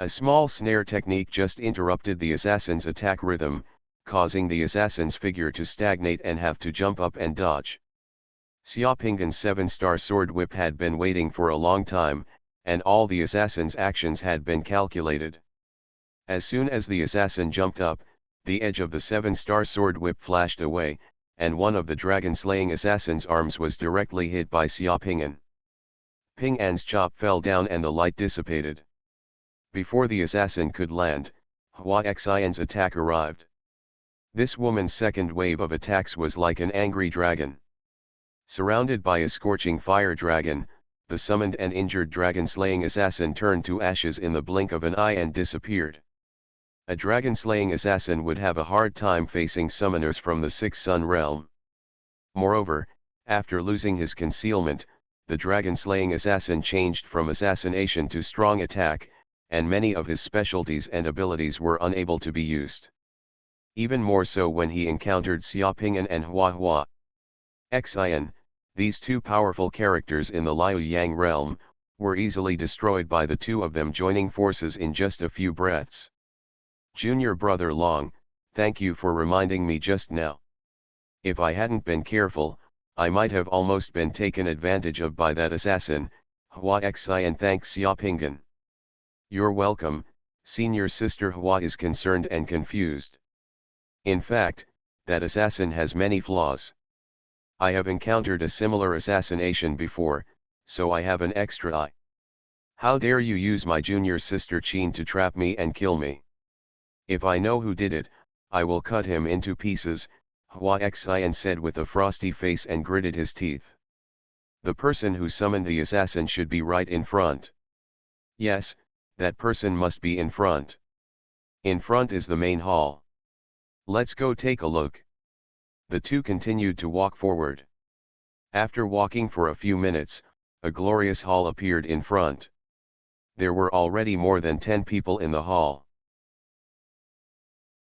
A small snare technique just interrupted the assassin's attack rhythm, causing the assassin's figure to stagnate and have to jump up and dodge. Xiaopinggan's 7-star sword whip had been waiting for a long time, and all the assassin's actions had been calculated. As soon as the assassin jumped up, the edge of the 7-star sword whip flashed away, and one of the dragon-slaying assassin's arms was directly hit by Xiaopinggan. Ping An's chop fell down and the light dissipated. Before the assassin could land, Hua Xian's attack arrived. This woman's second wave of attacks was like an angry dragon. Surrounded by a scorching fire dragon, the summoned and injured dragon-slaying assassin turned to ashes in the blink of an eye and disappeared. A dragon-slaying assassin would have a hard time facing summoners from the Sixth Sun realm. Moreover, after losing his concealment, the dragon-slaying assassin changed from assassination to strong attack, and many of his specialties and abilities were unable to be used. Even more so when he encountered Xiaoping'an and Huahua. Xian, these two powerful characters in the Liu Yang realm, were easily destroyed by the two of them joining forces in just a few breaths. Junior brother Long, thank you for reminding me just now. If I hadn't been careful, I might have almost been taken advantage of by that assassin. Hua Xian thanks Xiaoping'an. You're welcome. Senior sister Hua is concerned and confused. In fact, that assassin has many flaws. I have encountered a similar assassination before, so I have an extra eye. How dare you use my junior sister Qin to trap me and kill me? If I know who did it, I will cut him into pieces, Hua Xian said with a frosty face and gritted his teeth. The person who summoned the assassin should be right in front. Yes, that person must be in front. In front is the main hall. Let's go take a look. The two continued to walk forward. After walking for a few minutes, a glorious hall appeared in front. There were already more than 10 people in the hall.